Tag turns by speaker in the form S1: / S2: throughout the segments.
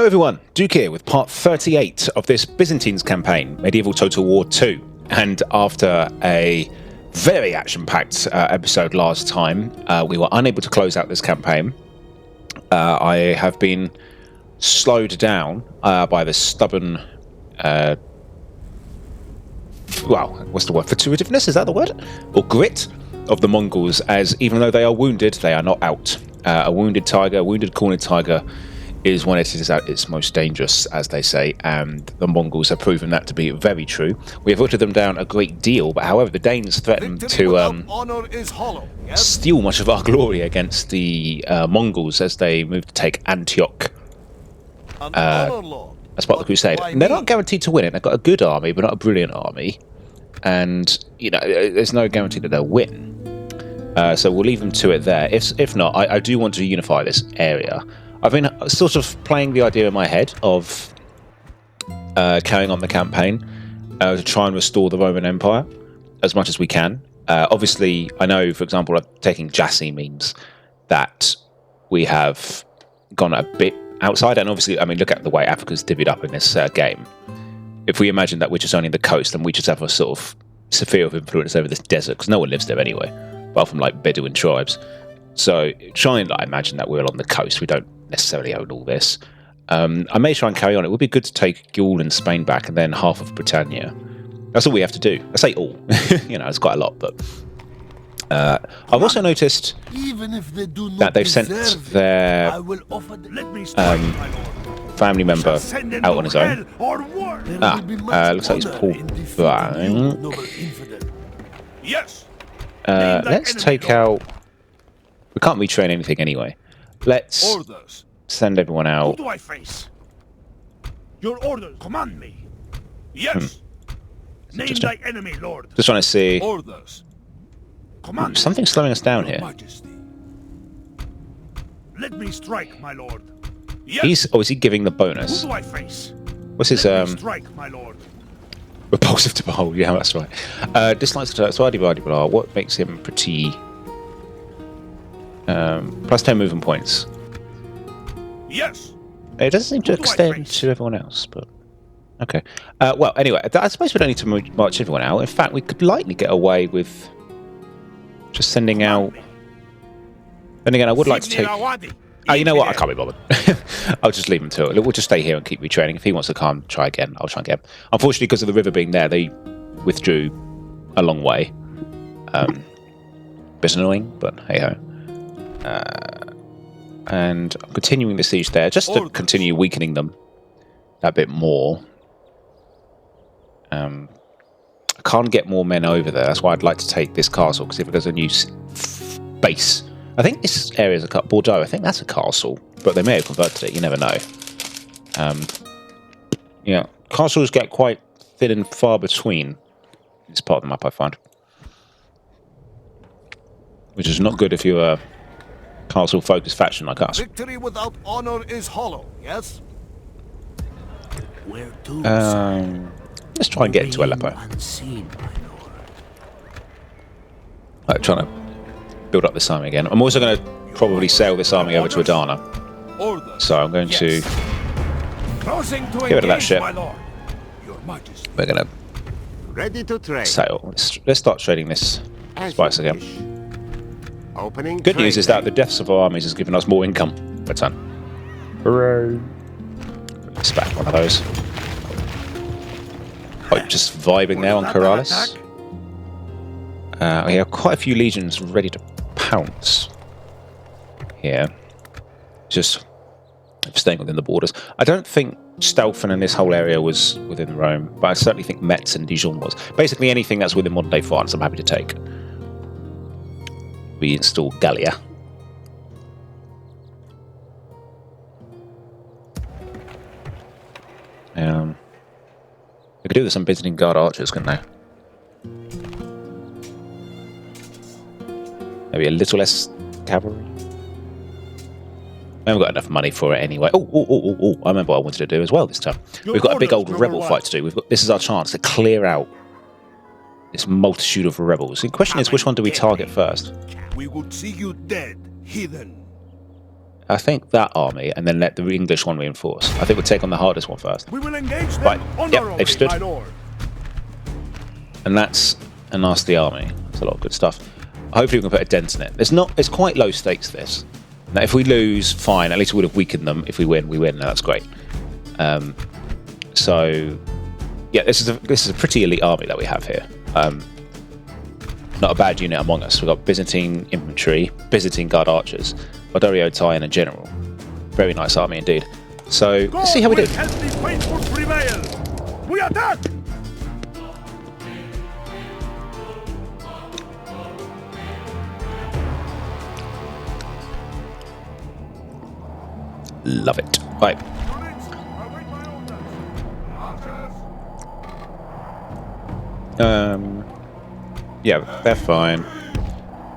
S1: Hello everyone, Duke here with part 38 of this Byzantines campaign, Medieval Total War 2. And after a very action-packed episode last time, we were unable to close out this campaign. I have been slowed down by the stubborn, well, what's the word? Fortuitiveness, is that the word? Or grit of the Mongols, as even though they are wounded, they are not out. A wounded tiger, a wounded cornered tiger, is when it is at its most dangerous, as they say, and the Mongols have proven that to be very true. We have voted them down a great deal, but however, the Danes threaten to steal much of our glory against the Mongols as they move to take Antioch as part of the crusade. And they're not guaranteed to win it. They've got a good army, but not a brilliant army, and you know, there's no guarantee that they'll win. So we'll leave them to it there. If not, I do want to unify this area. I've been sort of playing the idea in my head of carrying on the campaign to try and restore the Roman Empire as much as we can. Obviously, I know, for example, taking Jassy means that we have gone a bit outside, and obviously, I mean, look at the way Africa's divvied up in this game. If we imagine that we're just owning the coast, then we just have a sort of sphere of influence over this desert, because no one lives there anyway, apart from like Bedouin tribes. So try and imagine that we're along the coast. We don't necessarily own all this. I may try and carry on. It would be good to take Gaul and Spain back, and then half of Britannia. That's all we have to do. I say all. You know, it's quite a lot, but I've also noticed that they've sent their family member out on his own. Looks like he's pulled back.
S2: Yes.
S1: Let's take out... We can't retrain anything anyway. Let's send everyone out.
S2: Who do I face? Your orders command me. Yes. Name thy enemy, Lord.
S1: Just trying to see.
S2: Orders. Command.
S1: Something's slowing us down here.
S2: Majesty. Let me strike, my lord. Yes.
S1: Is he giving the bonus?
S2: Who do I face?
S1: What's his
S2: strike, my lord.
S1: Repulsive to behold? Yeah, that's right. Dislikes to blah. What makes him pretty? Plus 10 movement points.
S2: Yes.
S1: It doesn't seem to extend to everyone else, but okay. Well, anyway, I suppose we don't need to march everyone out. In fact, we could likely get away with just sending out. And again, I would like to take. Oh, you know what? I can't be bothered. I'll just leave him to it. We'll just stay here and keep retraining. If he wants to come, try again. I'll try and get him. Unfortunately, because of the river being there, they withdrew a long way. Bit annoying, but hey ho. And I'm continuing the siege there, just to continue weakening them a bit more. I can't get more men over there. That's why I'd like to take this castle, because if there's a new base, I think this area is a Bordeaux. I think that's a castle, but they may have converted it. You never know. Yeah, castles get quite thin and far between. This part of the map, I find, which is not good if you're a castle-focused faction like us.
S2: Victory without honor is hollow. Yes. Where to?
S1: Let's try and get into Aleppo. Right, trying to build up this army again. I'm also going to probably sail this army over to Adana. So I'm going to get rid of that ship. We're going to sail. Let's start trading this spice again. Good news is that the deaths of our armies has given us more income per ton. Hooray! Let's back one of those. Oh, just vibing there on Corrales. We have quite a few legions ready to pounce here. Just staying within the borders. I don't think Stelfen and this whole area was within Rome, but I certainly think Metz and Dijon was. Basically anything that's within modern-day France, I'm happy to take. We install Gallia. They could do with some Byzantine Guard archers, couldn't they? Maybe a little less cavalry. I haven't got enough money for it anyway. Oh! I remember what I wanted to do as well this time. We've got a big old rebel fight to do. This is our chance to clear out this multitude of rebels. The question is, which one do we target first?
S2: We would see you dead, heathen.
S1: I think that army, and then let the English one reinforce. I think we'll take on the hardest one first.
S2: We will engage them
S1: Right. Yep,
S2: honorably,
S1: they've stood.
S2: my lord.
S1: And that's a nasty army. That's a lot of good stuff. Hopefully we can put a dent in it. It's quite low stakes, this. Now, if we lose, fine. At least we would have weakened them. If we win, we win. Now, that's great. So, yeah, this is a pretty elite army that we have here. Not a bad unit among us. We've got Byzantine infantry, Byzantine guard archers, Odoriotai, and a general. Very nice army indeed. So, let's see how we do.
S2: God will help the faithful prevail. We attack!
S1: Love it. Right. Yeah, they're fine.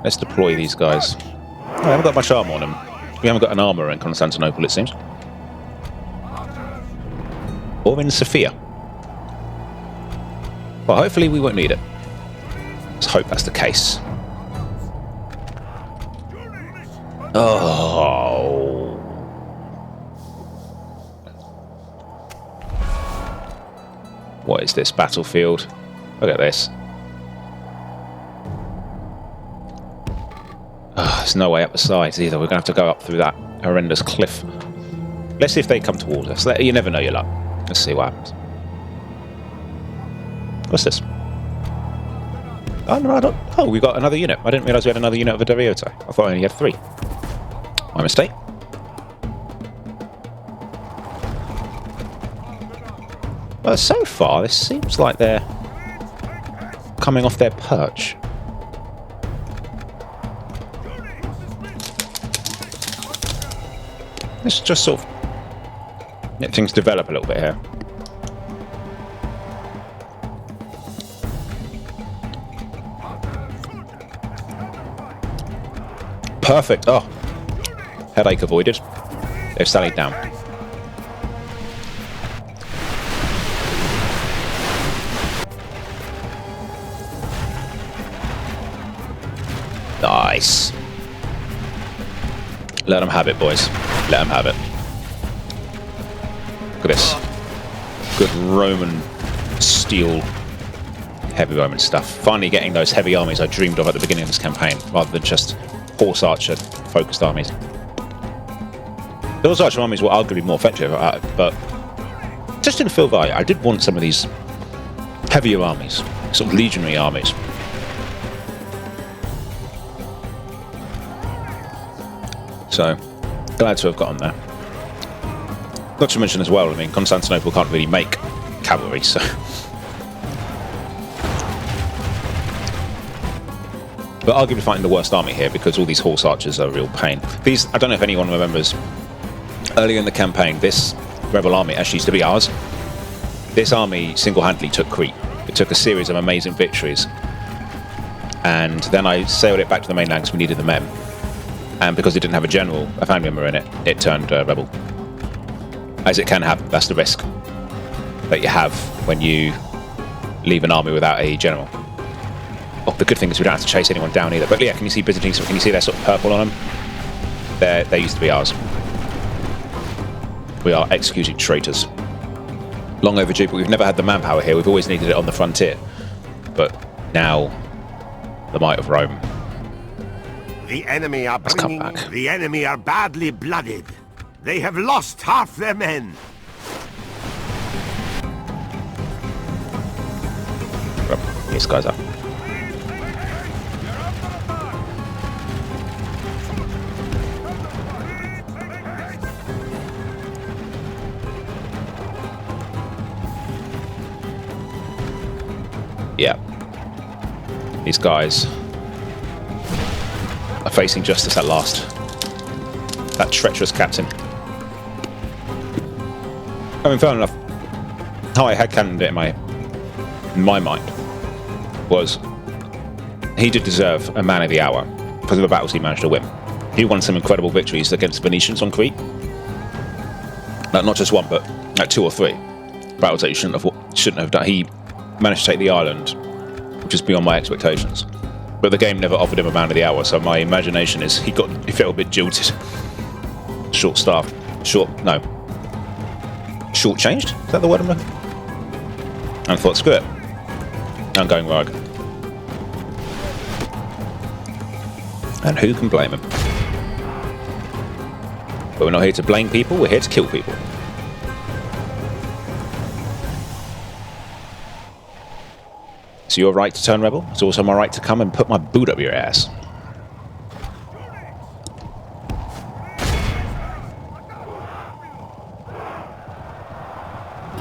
S1: Let's deploy these guys. Oh, I haven't got much armor on them. We haven't got an armor in Constantinople, it seems. Or in Sophia. Well, hopefully we won't need it. Let's hope that's the case. Oh. What is this battlefield? Look at this. There's no way up the sides either. We're going to have to go up through that horrendous cliff. Let's see if they come towards us. You never know your luck. Let's see what happens. What's this? Oh, no, I don't. Oh, we got another unit. I didn't realise we had another unit of Odoriotai. I thought I only had 3. My mistake. Well, so far, this seems like they're coming off their perch. Let's just sort of let things develop a little bit here. Perfect. Oh, headache avoided. They've sallied down. Nice. Let them have it, boys. Let them have it. Look at this. Good Roman steel, heavy Roman stuff. Finally getting those heavy armies I dreamed of at the beginning of this campaign, rather than just horse archer focused armies. The horse archer armies were arguably more effective, but just didn't feel right. I did want some of these heavier armies, sort of legionary armies. So, glad to have gotten there. Not to mention as well, I mean, Constantinople can't really make cavalry, so... But arguably fighting the worst army here, because all these horse archers are a real pain. These, I don't know if anyone remembers, earlier in the campaign, this rebel army actually used to be ours. This army single-handedly took Crete. It took a series of amazing victories. And then I sailed it back to the mainland because we needed the men. And because it didn't have a general, a family member in it, it turned rebel. As it can happen, that's the risk that you have when you leave an army without a general. Oh, the good thing is we don't have to chase anyone down either. But yeah, can you see Byzantine? Can you see their sort of purple on them? They used to be ours. We are executed traitors. Long overdue, but we've never had the manpower here. We've always needed it on the frontier. But now, the might of Rome.
S3: The enemy are
S1: come back.
S3: The enemy are badly blooded. They have lost half their men.
S1: These guys up. Yeah. These guys are facing justice at last. That treacherous captain. I mean, fair enough. How I had cannoned it in my mind was he did deserve a man of the hour because of the battles he managed to win. He won some incredible victories against Venetians on Crete. Not just one, but like 2 or 3 battles that you shouldn't have done. He managed to take the island, which is beyond my expectations. But the game never offered him a man of the hour, so my imagination is he felt a bit jilted. short-staffed. No. Short-changed? Is that the word I'm looking? I thought, screw it. I'm going rogue. And who can blame him? But we're not here to blame people, we're here to kill people. It's your right to turn rebel. It's also my right to come and put my boot up your ass.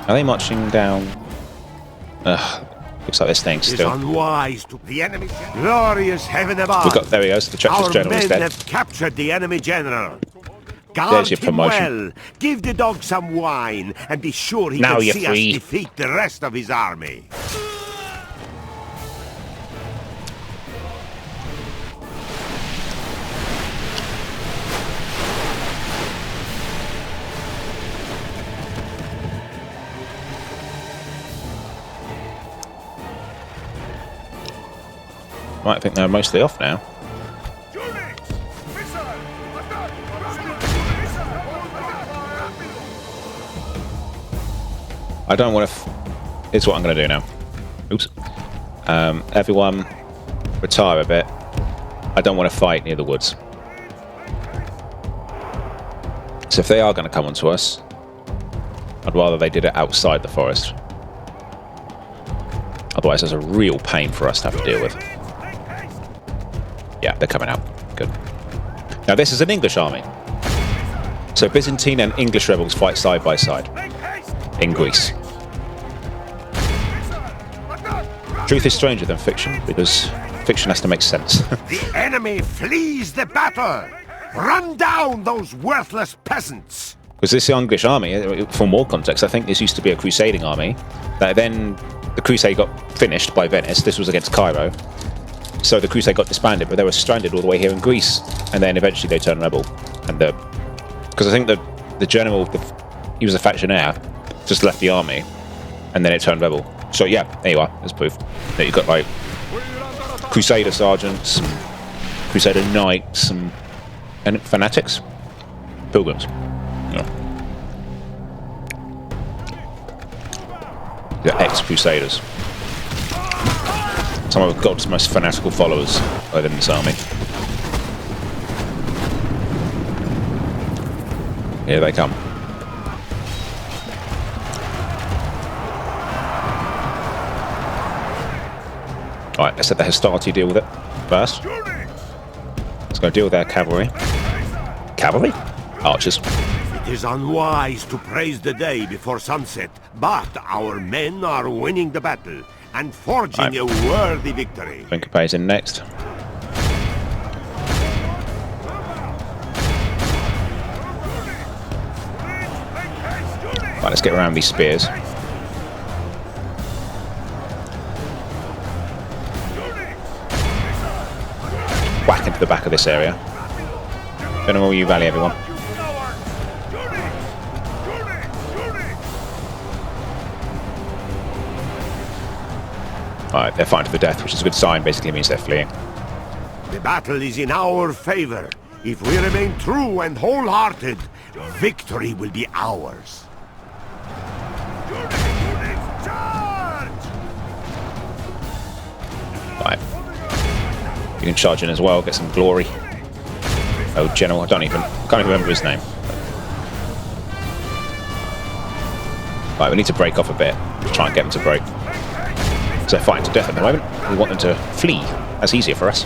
S1: Are they marching down? Ugh, looks like this thing still.
S3: It's unwise to the enemy. Glorious heaven above.
S1: There he goes. The treacherous general is dead.
S3: Our men have captured the enemy general. Guard
S1: There's your
S3: him
S1: promotion.
S3: well. Give the dog some wine, and be sure he
S1: Now
S3: can
S1: you're
S3: see
S1: free.
S3: us defeat the rest of his army.
S1: Right, I think they're mostly off now. I don't want to... Here's what I'm going to do now. Oops. Everyone, retire a bit. I don't want to fight near the woods. So if they are going to come onto us, I'd rather they did it outside the forest. Otherwise, there's a real pain for us to have to deal with. Yeah, they're coming out. Good. Now, this is an English army. So Byzantine and English rebels fight side by side in Greece. Truth is stranger than fiction, because fiction has to make sense.
S3: The enemy flees the battle. Run down those worthless peasants.
S1: Because this English army, for more context, I think this used to be a crusading army. That then the crusade got finished by Venice. This was against Cairo. So the crusade got disbanded, but they were stranded all the way here in Greece. And then eventually they turned rebel. And because I think the general, he was a factionaire, just left the army, and then it turned rebel. So yeah, there you are. There's proof. That you've got like Crusader sergeants, Crusader knights, and fanatics, pilgrims. Yeah. They're ex-crusaders. Some of God's most fanatical followers within this army. Here they come. Alright, let's let the Hastati deal with it first. Let's go deal with their cavalry. Cavalry? Archers.
S3: It is unwise to praise the day before sunset, but our men are winning the battle and forging a worthy victory.
S1: Principe's in next. Right, let's get around these spears. Whack into the back of this area. General, you rally everyone. Alright, they're fighting to the death, which is a good sign. Basically means they're fleeing.
S3: The battle is in our favor. If we remain true and wholehearted, victory will be ours.
S1: Right. You can charge in as well, get some glory. Oh, General, I can't even remember his name. Right, we need to break off a bit. Try and get them to break. Because they're fighting to death at the moment. We want them to flee. That's easier for us.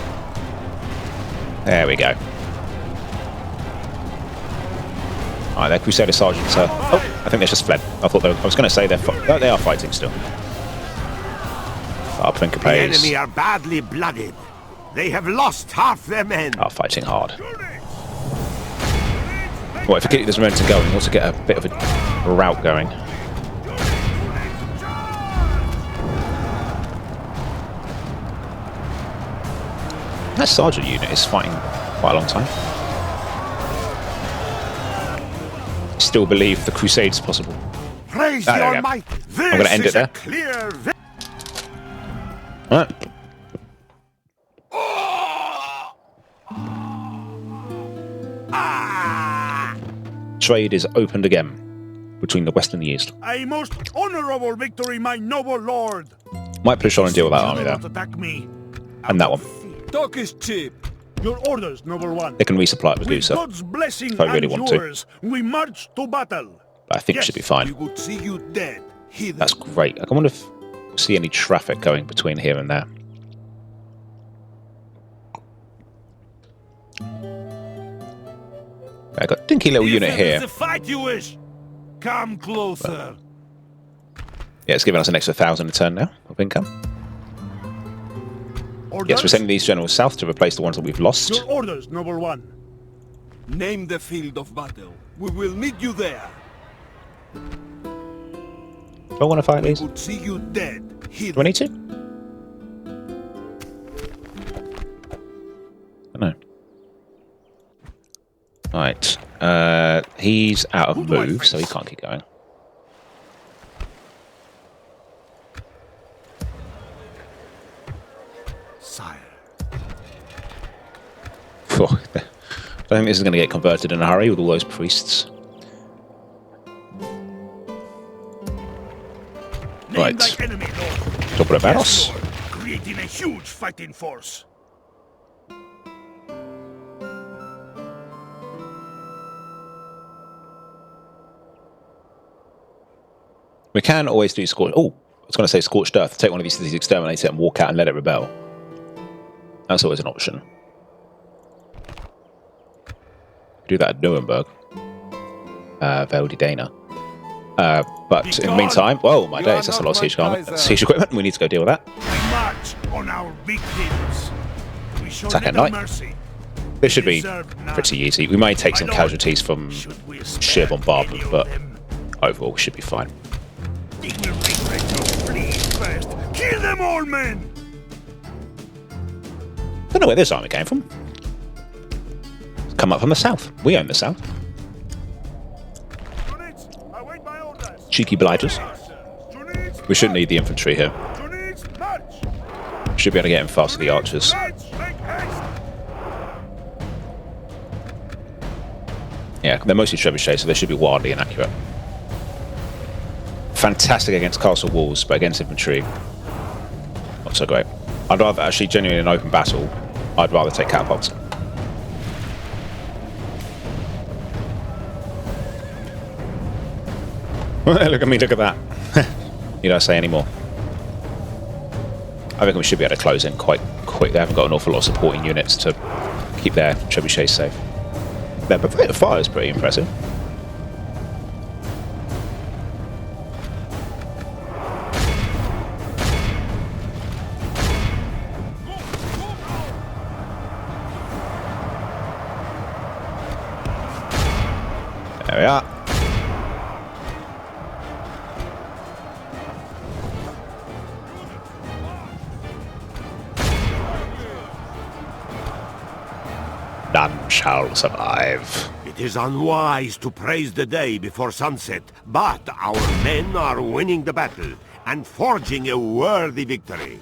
S1: There we go. Alright, their Crusader sergeants are... Oh, I think they just fled. I was going to say they are fighting still. Our Principes
S3: The enemy are badly blooded. They have lost half their men.
S1: are fighting hard. Well, if we get this momentum going, we also get a bit of a rout going. That sergeant unit is fighting quite a long time. Still believe the crusade's possible.
S3: Praise
S1: there
S3: your
S1: we go.
S3: might. This
S1: I'm going to end it
S3: is
S1: there.
S3: a clear
S1: Right. trade is opened again between the west and the east.
S2: A most honorable victory, my noble lord.
S1: Might push on and deal with that army
S2: Do
S1: there.
S2: not attack me.
S1: And that one.
S4: Talk is cheap.
S2: Your orders, noble one.
S1: They can resupply it with
S2: With
S1: Gusa.
S2: God's blessing
S1: If I really
S2: and
S1: want to.
S2: yours, we march to battle.
S1: But I think it
S2: Yes,
S1: should be fine.
S4: We would see you dead. Heathen.
S1: That's great. I wonder if we'll see any traffic going between here and there. I got a dinky little unit here.
S2: The fight you wish. Come closer.
S1: Yeah, it's giving us an extra 1,000 a turn now of income.
S2: Orders?
S1: Yes, we're sending these generals south to replace the ones that we've lost.
S2: Your orders, noble one.
S4: Name the field of battle. We will meet you there.
S1: Do I want to fight
S4: We
S1: these?
S4: would see you dead.
S1: Do I
S4: Heathen.
S1: need to? I don't know. Right. He's out of
S2: Who do I
S1: move, so he
S2: face?
S1: can't keep going.
S4: Sire.
S1: I don't think this is going to get converted in a hurry with all those priests.
S2: Name
S1: Right.
S2: thy enemy, lord.
S1: Double of Baros.
S2: Yes, lord. Creating a huge fighting force.
S1: We can always do Scorched... Oh, I was going to say Scorched Earth. Take one of these cities, exterminate it, and walk out and let it rebel. That's always an option. Do that at Nuremberg. Veldidana. But in the meantime... Whoa, my
S4: You
S1: days,
S4: are
S1: that's a
S4: not
S1: lot of siege,
S4: my Kaiser.
S1: siege equipment. We need to go deal with that.
S2: We march on our victims. We show
S1: Attack at
S2: little
S1: night.
S2: mercy.
S1: This should be
S2: Deserve none.
S1: pretty easy. We may take
S2: My
S1: some
S2: lord,
S1: casualties from
S2: should we
S1: sheer
S2: spare
S1: bombardment,
S2: any of
S1: but
S2: them?
S1: overall we should be fine.
S2: We will regret your fleas first. Kill them all, men!
S1: Don't know where this army came from. It's come up from the south. We own the south.
S2: Units, await my orders.
S1: Cheeky blighters.
S2: Units,
S1: We shouldn't need the infantry here.
S2: Units, march!
S1: Should be able to get in fast with the
S2: Units,
S1: archers.
S2: march! Make haste!
S1: Yeah, they're mostly trebuchets, so they should be wildly inaccurate. Fantastic against castle walls, but against infantry, not so great. I'd rather actually, genuinely in an open battle, I'd rather take catapults. Look at me, look at that. You don't say any more. I reckon we should be able to close in quite quick. They haven't got an awful lot of supporting units to keep their trebuchets safe. Their rate of fire is pretty impressive. There we are. None shall survive.
S3: It is unwise to praise the day before sunset, but our men are winning the battle and forging a worthy victory.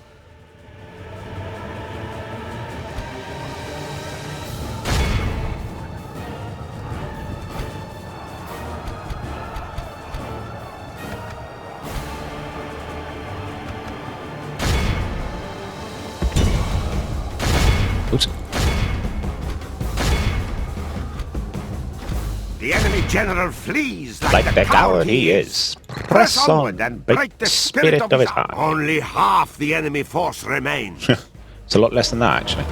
S1: Oops.
S3: The enemy general flees
S1: Like the coward he is. Press on
S3: onward and break the spirit of his heart. Only half the enemy force remains.
S1: It's a lot less than that, actually.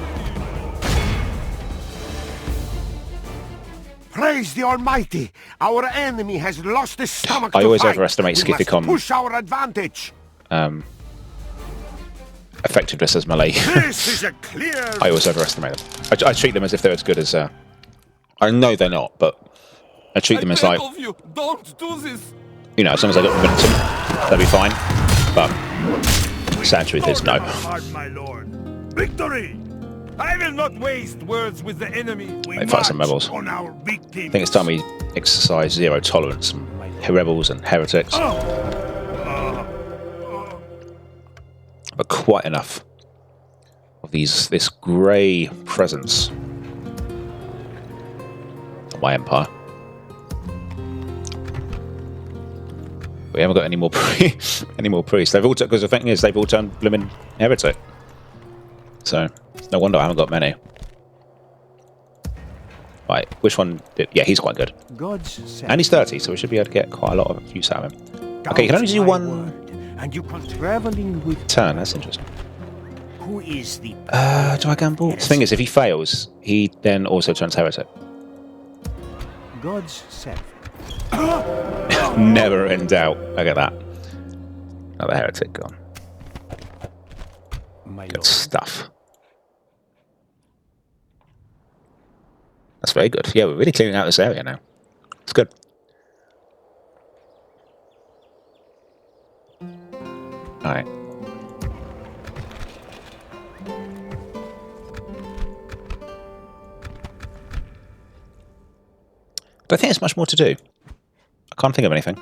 S3: Praise the Almighty! Our enemy has lost his stomach
S1: I
S3: to
S1: always
S3: fight.
S1: overestimate
S3: We must
S1: Scythicon.
S3: push our advantage.
S1: Effectiveness as melee.
S2: This is a clear...
S1: I always overestimate them. I treat them as if they're as good as... I know they're not, but I treat them as like...
S4: of you, don't do this.
S1: You know, as long as I got momentum, they'll be fine. But sad truth is no.
S2: Hard, my lord. Victory!
S4: I will not waste words with the enemy.
S2: We
S1: They fight some
S2: march
S1: rebels.
S2: on our victims.
S1: I think it's time we exercise zero tolerance on rebels and heretics. But quite enough of this grey presence of my empire. We haven't got any more any more priests. They've all because the thing is they've all turned blooming heretic. So no wonder I haven't got many. Right, which one did... Yeah, he's quite good. And he's 30, so we should be able to get quite a lot of use out of him. Okay, you can only do one
S3: and you can traveling with
S1: turn. That's interesting.
S3: who is the
S1: Do I gamble? The thing is, if he fails, he then also turns heretic.
S3: God's self.
S1: Never in doubt. Look at that. Another heretic gone.
S3: My
S1: Good
S3: lord.
S1: stuff. That's very good. Yeah, we're really cleaning out this area now. It's good. Alright. Don't think there's much more to do. I can't think of anything.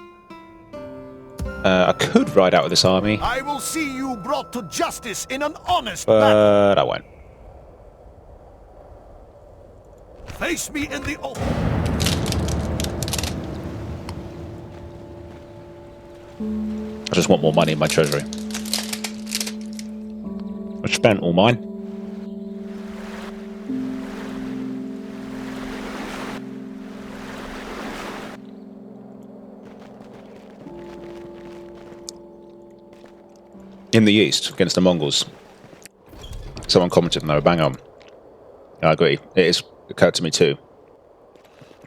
S1: I could ride out with this army,
S2: I will see you brought to justice in an honest manner.
S1: but I won't.
S2: Face me in the open.
S1: I just want more money in my treasury. I spent all mine. In the east, against the Mongols, someone commented and they were bang on. I agree. It has occurred to me too.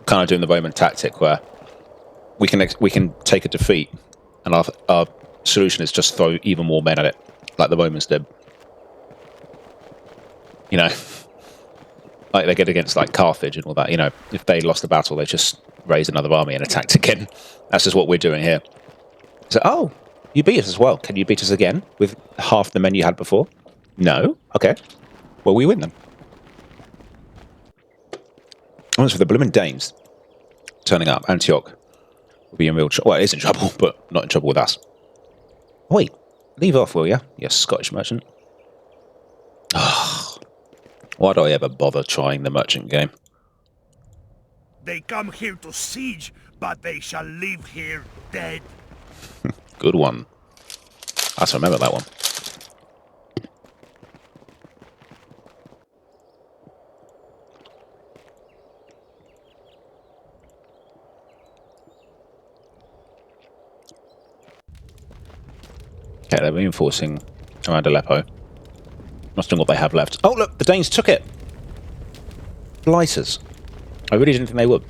S1: Kind of doing the Roman tactic where we can take a defeat, and our solution is just throw even more men at it, like the Romans did. You know, like they get against like Carthage and all that. You know, if they lost the battle, they just raised another army and attacked again. That's just what we're doing here. So, oh, you beat us as well. Can you beat us again with half the men you had before? No. Okay. Well, we win then. As for the blooming Danes turning up, Antioch will be in real trouble. Well, it is in trouble, but not in trouble with us. Wait, leave off, will you? You Scottish merchant. Oh, why do I ever bother trying the merchant game?
S2: They come here to siege, but they shall leave here dead.
S1: Good one. I have to remember that one. Okay, they're reinforcing around Aleppo. Must know what they have left. Oh, look, the Danes took it! Blighters. I really didn't think they would.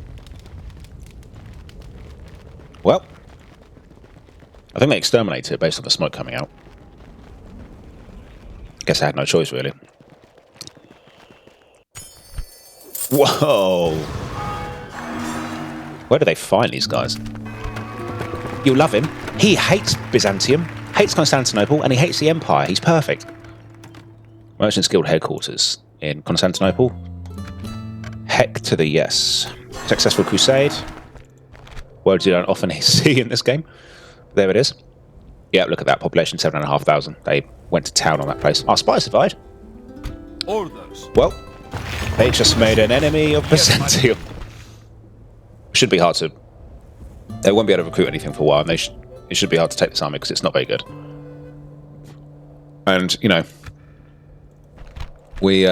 S1: Well, I think they exterminated it based on the smoke coming out. Guess I had no choice, really. Whoa! Where do they find these guys? You love him. He hates Byzantium, hates Constantinople, and he hates the Empire. He's perfect. Merchants Guild headquarters in Constantinople. Heck to the yes. Successful crusade. Words you don't often see in this game. There it is. Yeah, look at that. Population 7,500. They went to town on that place. Our spy survived.
S4: Orders.
S1: Well, they just made an enemy of Byzantium. Should be hard to... They won't be able to recruit anything for a while, and it should be hard to take this army because it's not very good. And, you know, we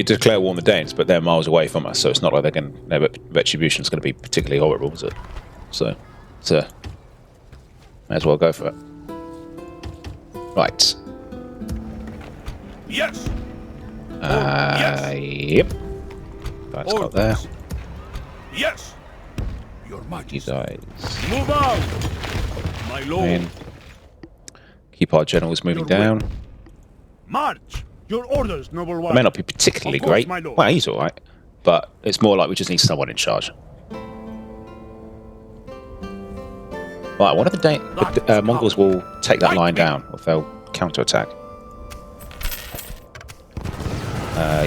S1: declare war on the Danes, but they're miles away from us, so it's not like their retribution is going to be particularly horrible, is it? So may as well go for it. Right.
S2: Yes.
S1: Yep. That's got there.
S2: Yes. Your
S1: You
S2: Majesty.
S1: guys.
S2: Move out, my lord.
S1: In. Keep our generals moving down.
S2: March. Your orders, noble one.
S1: It may not be particularly
S2: Of course,
S1: great.
S2: my lord.
S1: Well, he's all right, but it's more like we just need someone in charge. Right, one of the Mongols will take that line down, or they'll counter-attack.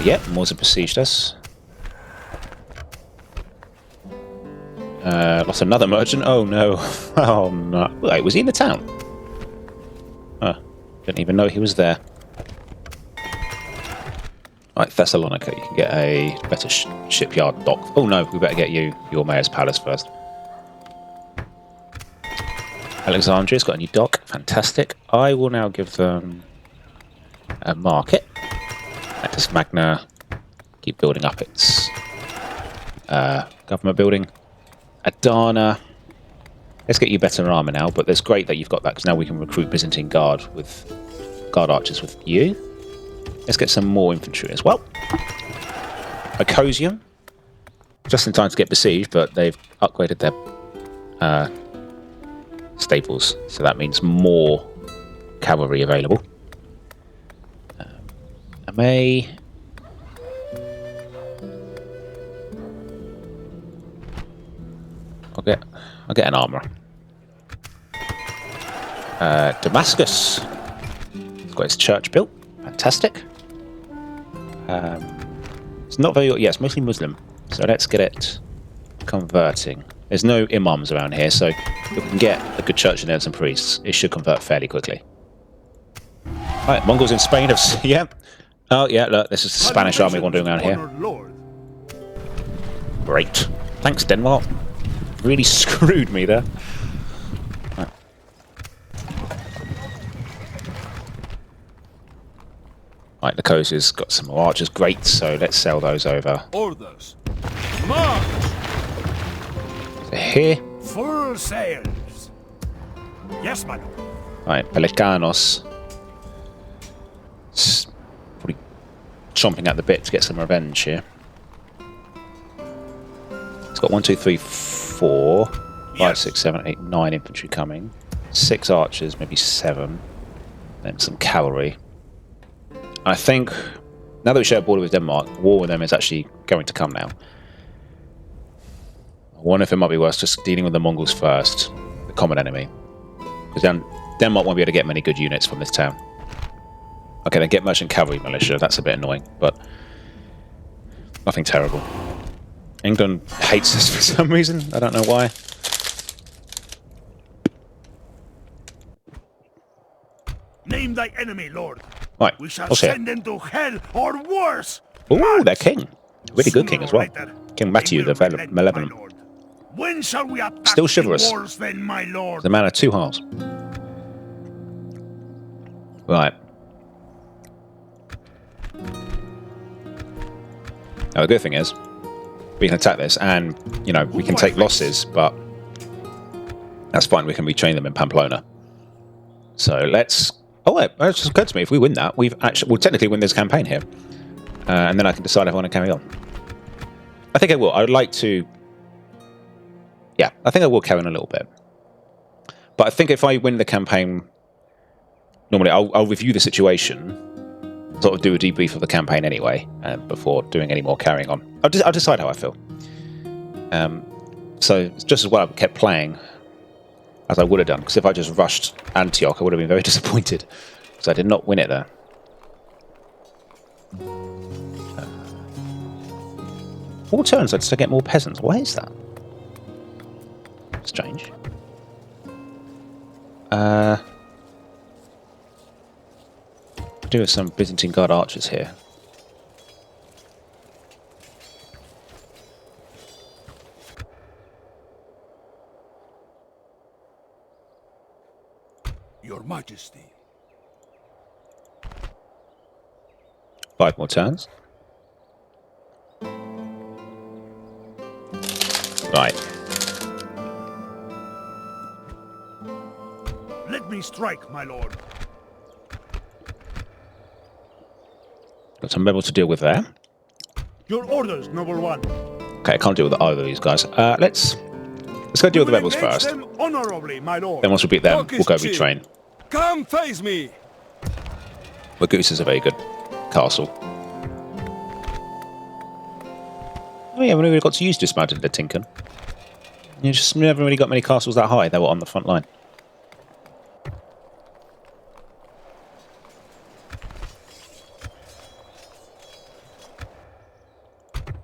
S1: Yep, Moors have besieged us. Lost another merchant. Oh no! Oh no! Wait, was he in the town? Didn't even know he was there. Right, Thessalonica, you can get a better shipyard dock. Oh no, we better get you your mayor's palace first. Alexandria's got a new dock. Fantastic. I will now give them a market. Let this Magna keep building up its government building. Adana. Let's get you better armor now, but it's great that you've got that because now we can recruit Byzantine guard archers with you. Let's get some more infantry as well. Icosium. Just in time to get besieged, but they've upgraded their staples, so that means more cavalry available. Amay. I'll get an armourer. Damascus. It's got its church built. Fantastic. It's not very... Yeah, it's mostly Muslim. So let's get it converting. There's no imams around here, so if we can get a good church in there and some priests, it should convert fairly quickly. Right, Mongols in Spain have... Yeah. Oh, yeah, look, this is the Spanish army wandering around here. Great. Thanks, Denmark. Really screwed me there. Right. Right, the coast has got some more archers. Great, so let's sell those over.
S4: Orders. March!
S1: So here.
S2: Full sails. Yes, my lord.
S1: Right, Pelakanos. Probably chomping at the bit to get some revenge here. It's got 1, 2, 3, 4, 5, 6, 7, 8, 9 infantry coming. 6 archers, maybe 7. Then some cavalry. I think, now that we share a border with Denmark, war with them is actually going to come now. I wonder if it might be worth just dealing with the Mongols first, the common enemy. Because then Denmark won't be able to get many good units from this town. Okay, then get merchant cavalry militia, that's a bit annoying, but nothing terrible. England hates us for some reason, I don't know why.
S2: Name thy enemy, lord.
S1: Right,
S2: We shall
S1: what's here?
S2: send them to hell or worse.
S1: Ooh, their king. Really good king
S2: Sooner
S1: as
S2: or
S1: well.
S2: later,
S1: King Matthew
S2: they
S1: the
S2: will relent, my
S1: Malevolent.
S2: lord. When shall we attack
S1: Still chivalrous.
S2: worse than my lord?
S1: The man of 2 halves. Right. Now the good thing is, we can attack this and, you know, we can take losses, but that's fine, we can retrain them in Pamplona. So let's... Oh wait, it just occurred to me, if we win that, we'll technically win this campaign here. And then I can decide if I want to carry on. I think I will. I would like to... Yeah, I think I will carry on a little bit. But I think if I win the campaign... Normally, I'll review the situation, sort of do a debrief of the campaign anyway, before doing any more carrying on. I'll decide how I feel. So it's just as well I kept playing as I would have done, because if I just rushed Antioch, I would have been very disappointed, because I did not win it there. 4 turns, I just get more peasants. Why is that? Strange. Do with some Byzantine Guard archers here.
S4: Your Majesty.
S1: 5 more turns. Right.
S2: Let me strike, my lord.
S1: Got some rebels to deal with there.
S2: Your orders, noble one.
S1: Okay, I can't deal with either of these guys. Let's go deal with the rebels first.
S2: Them honorably, my lord.
S1: Then once we beat them,
S4: Talk
S1: we'll
S4: is
S1: go
S4: cheap.
S1: retrain.
S4: Come face me.
S1: Magus is a very good castle. Oh yeah, we never really got to use dismounted the Tinken. You just never really got many castles that high. They were on the front line.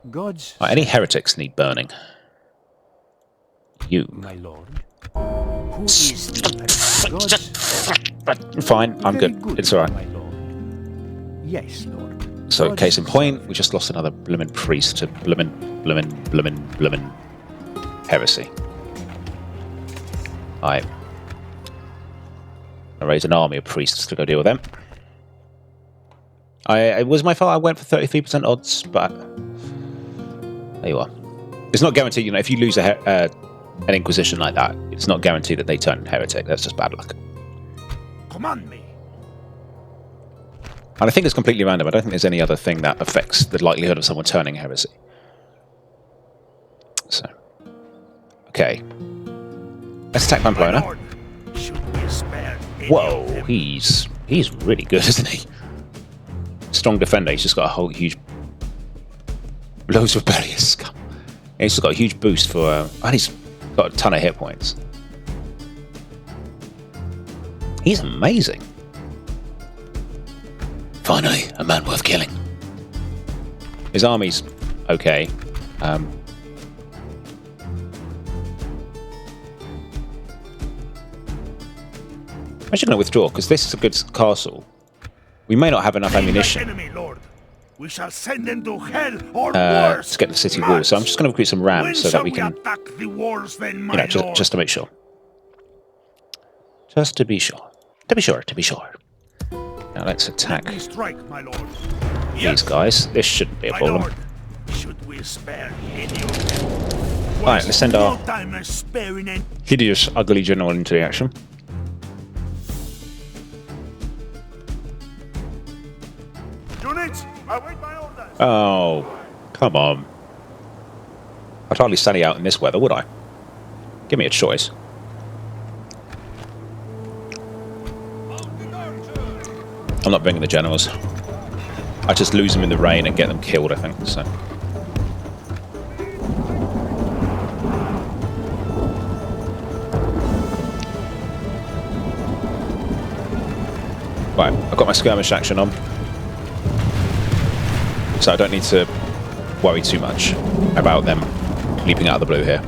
S4: Gods.
S1: Right, any heretics need burning. You.
S4: My lord. Who is the Gods?
S1: Fine, I'm
S4: Very
S1: good. It's alright.
S4: my lord. Yes, lord.
S1: So,
S4: Gods
S1: case in point, we just lost another bloomin' priest to bloomin' heresy. Right. I raise an army of priests to go deal with them. It was my fault. I went for 33% odds, but there you are. It's not guaranteed. You know, if you lose an inquisition like that, it's not guaranteed that they turn heretic. That's just bad luck.
S2: Command me.
S1: And I think it's completely random. I don't think there's any other thing that affects the likelihood of someone turning heresy. So, okay. Let's attack Pamplona. Whoa, he's really good, isn't he? Strong defender. He's just got a whole huge, loads of rebellious scum. He's just got a huge boost for, and he's got a ton of hit points. He's amazing. Finally, a man worth killing. His army's okay. I'm actually going to withdraw because this is a good castle. We may not have enough ammunition
S2: we shall send them to hell or worse.
S1: to get the city wall. So I'm just going to recruit some rams so that we can,
S2: attack the walls, then,
S1: you know, just to make sure. Just to be sure. To be sure. Now let's attack
S2: strike, my lord.
S1: these guys. This shouldn't be a problem.
S2: Lord, should we spare any of them?
S1: Alright, let's send our hideous, ugly general into the action.
S2: Units, await my orders.
S1: Oh, come on. I'd hardly study out in this weather, would I? Give me a choice. I'm not bringing the generals. I just lose them in the rain and get them killed, I think. So. Right, I've got my skirmish action on. So I don't need to worry too much about them leaping out of the blue here.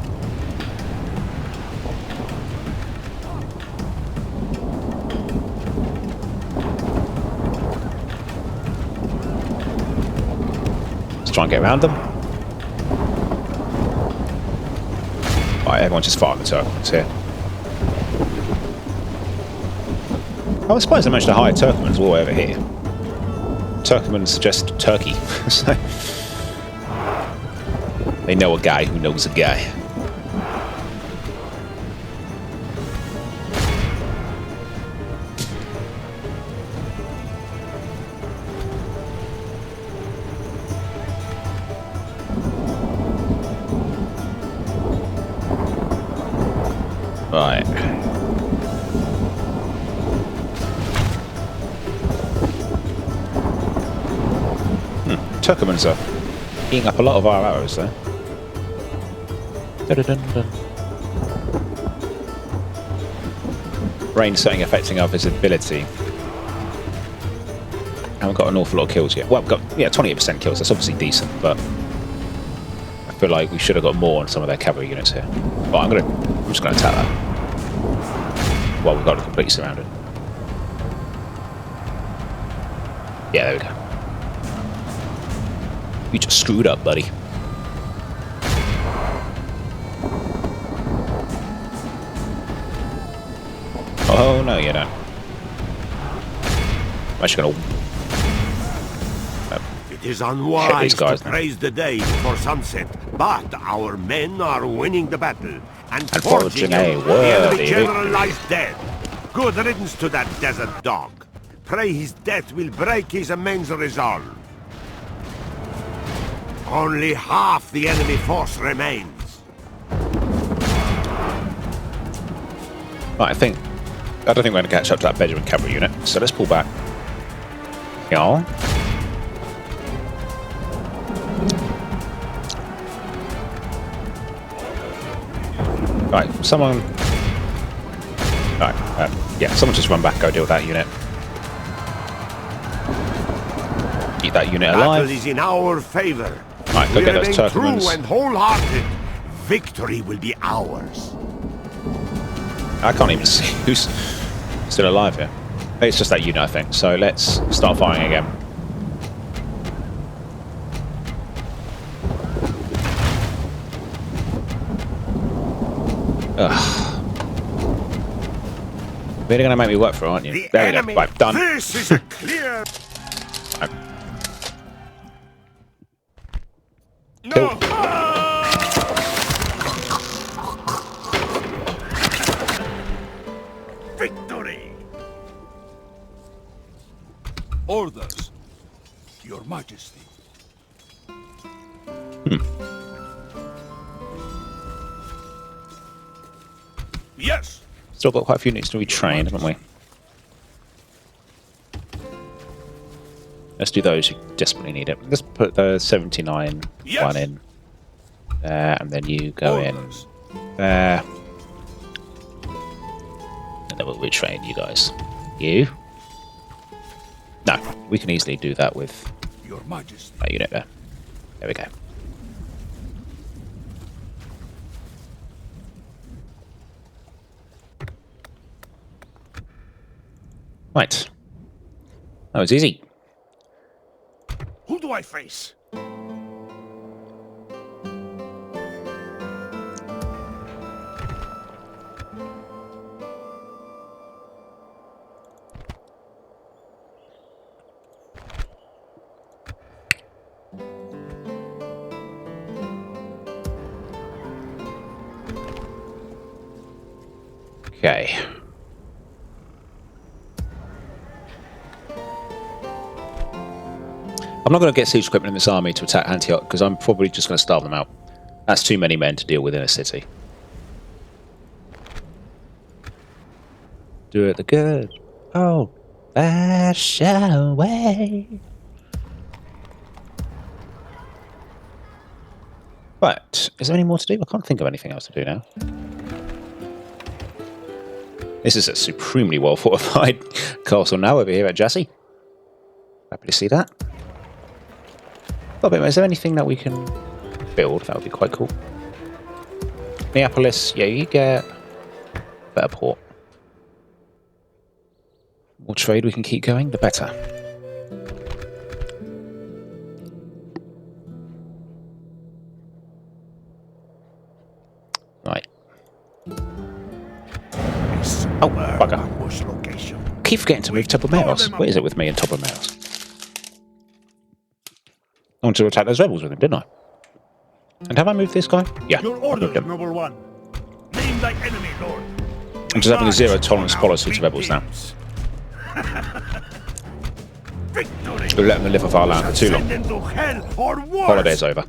S1: Try and get around them. Right, everyone's just firing the Turkmens here. I was surprised I managed to hire Turkmens all the way over here. Turkmens suggest Turkey. So they know a guy who knows a guy. Right. Turkmens are eating up a lot of our arrows there. Rain setting affecting our visibility. Haven't got an awful lot of kills yet. Well, we've got 28% kills. That's obviously decent, but I feel like we should have got more on some of their cavalry units here. But I'm just gonna attack that. Well, we've got it completely surrounded. Yeah, there we go. You just screwed up, buddy. Oh, no, you don't. I'm actually gonna...
S3: It is unwise to praise the day before sunset, but our men are winning the battle and forging a worthy general lies dead. Good riddance to that desert dog. Pray his death will break his immense resolve. Only half the enemy force remains.
S1: Right, I don't think we're going to catch up to that Benjamin cavalry unit, so let's pull back. Yeah. Right, someone... Right, yeah, someone just run back, go deal with that unit. Keep that unit alive.
S3: Battle is in our favor.
S1: Right, go get those Turkmens.
S3: True and wholehearted. Victory will be ours.
S1: I can't even see who's still alive here. It's just that unit, I think. So let's start firing again. Ugh. You're going to make me work for it, aren't you?
S3: The
S1: There
S3: enemy.
S1: we go. Right, done.
S3: This is a clear.
S1: Right.
S3: No.
S2: Victory!
S4: Orders, Your Majesty.
S2: Yes!
S1: Still got quite a few units to retrain, haven't we? Let's do those who desperately need it. Let's put the 79 one in there, and then you go in there. And then we'll retrain you guys. You? No, we can easily do that with
S4: Your Majesty.
S1: that unit there. There we go. Right. That was easy.
S2: Who do I face?
S1: Okay. I'm not going to get siege equipment in this army to attack Antioch because I'm probably just going to starve them out. That's too many men to deal with in a city. Do it the good. Oh, dash away. Right, is there any more to do? I can't think of anything else to do now. This is a supremely well fortified castle now over here at Jassy. Happy to see that. But is there anything that we can build? That would be quite cool. Neapolis, yeah, you get better port. More trade we can keep going, the better. Right. Oh, bugger.
S2: Location.
S1: Keep forgetting to move Topomeros. What is it with me and Topomeros? I wanted to attack those rebels with him, didn't I? And have I moved this guy? Yeah.
S2: Your orders, number one. Name thy enemy, Lord.
S1: I'm just having a zero tolerance policy to rebels now.
S2: Victory.
S1: We're letting them live off our land for too long.
S2: Send them to hell or worse.
S1: Holiday's over.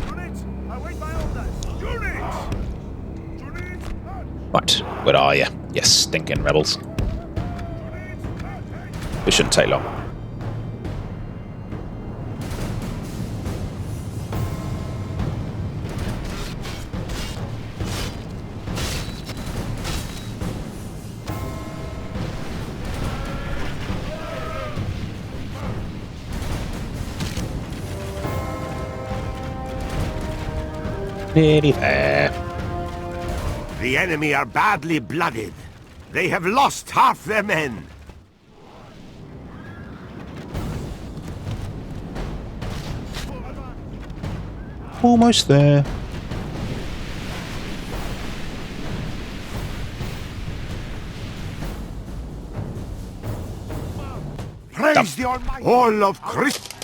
S2: Units, await my orders. Units. Units,
S1: Right, where are you? You stinking rebels. This shouldn't take long. Nearly there.
S3: The enemy are badly blooded. They have lost half their men.
S1: Almost there.
S3: Praise the Almighty. All of Christ.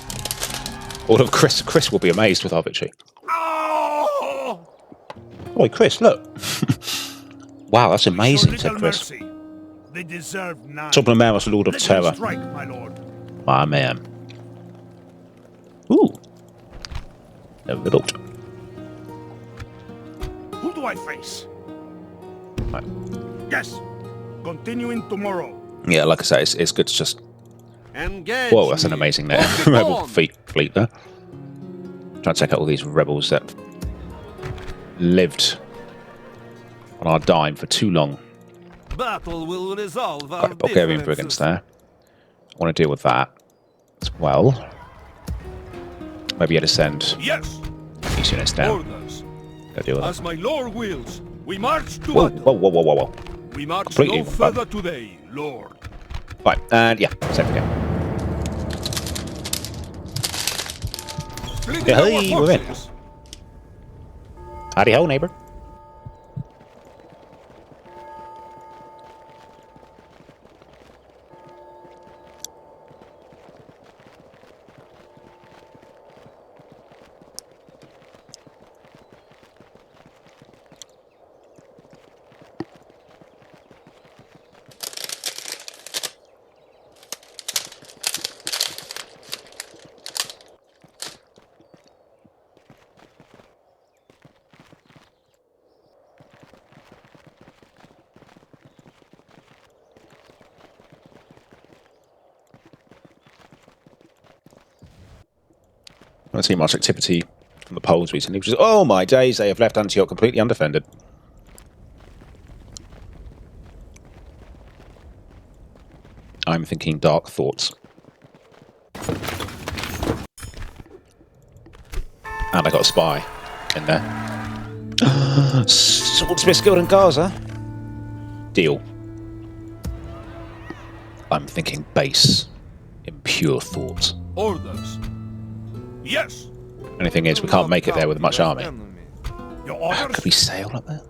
S1: All of Chris will be amazed with our victory.
S3: Oh!
S1: Boy, Chris, look. Wow, that's amazing, said Chris.
S2: mercy. They deserve none.
S1: Topomeros, Lord of
S2: Let me
S1: Terror.
S2: strike, my lord.
S1: My man. Ooh. Never looked.
S2: Who do I face?
S1: Right.
S2: Yes. Continuing tomorrow.
S1: Yeah, like I say, it's good to just...
S4: Engage.
S1: Whoa, that's an amazing there. Rebel fleet there. Trying to take out all these rebels that lived on our dime for too long.
S4: Battle will resolve our
S1: Got Bulgarian brigands there. I want to deal with that as well. Maybe you had to send
S2: Yes.
S1: these units down.
S4: Orders.
S1: Go deal with
S4: As
S1: that.
S4: my lord wills, we march to
S1: Whoa,
S4: battle.
S1: whoa.
S4: We march
S1: Completely
S4: no further today, lord.
S1: Right, and yeah, same again.
S4: Splitting
S1: Yeah,
S4: our
S1: hey, we're in.
S4: forces.
S1: Howdy ho, neighbor. I haven't seen much activity from the Poles recently, which is, oh my days, they have left Antioch completely undefended. I'm thinking dark thoughts. And I got a spy in there. Swordsmith's Guild in Gaza. Deal. I'm thinking base, impure thoughts.
S4: Orders.
S2: Yes.
S1: Only thing is, we can't make it there with much army.
S2: Your orders?
S1: Could we sail up there?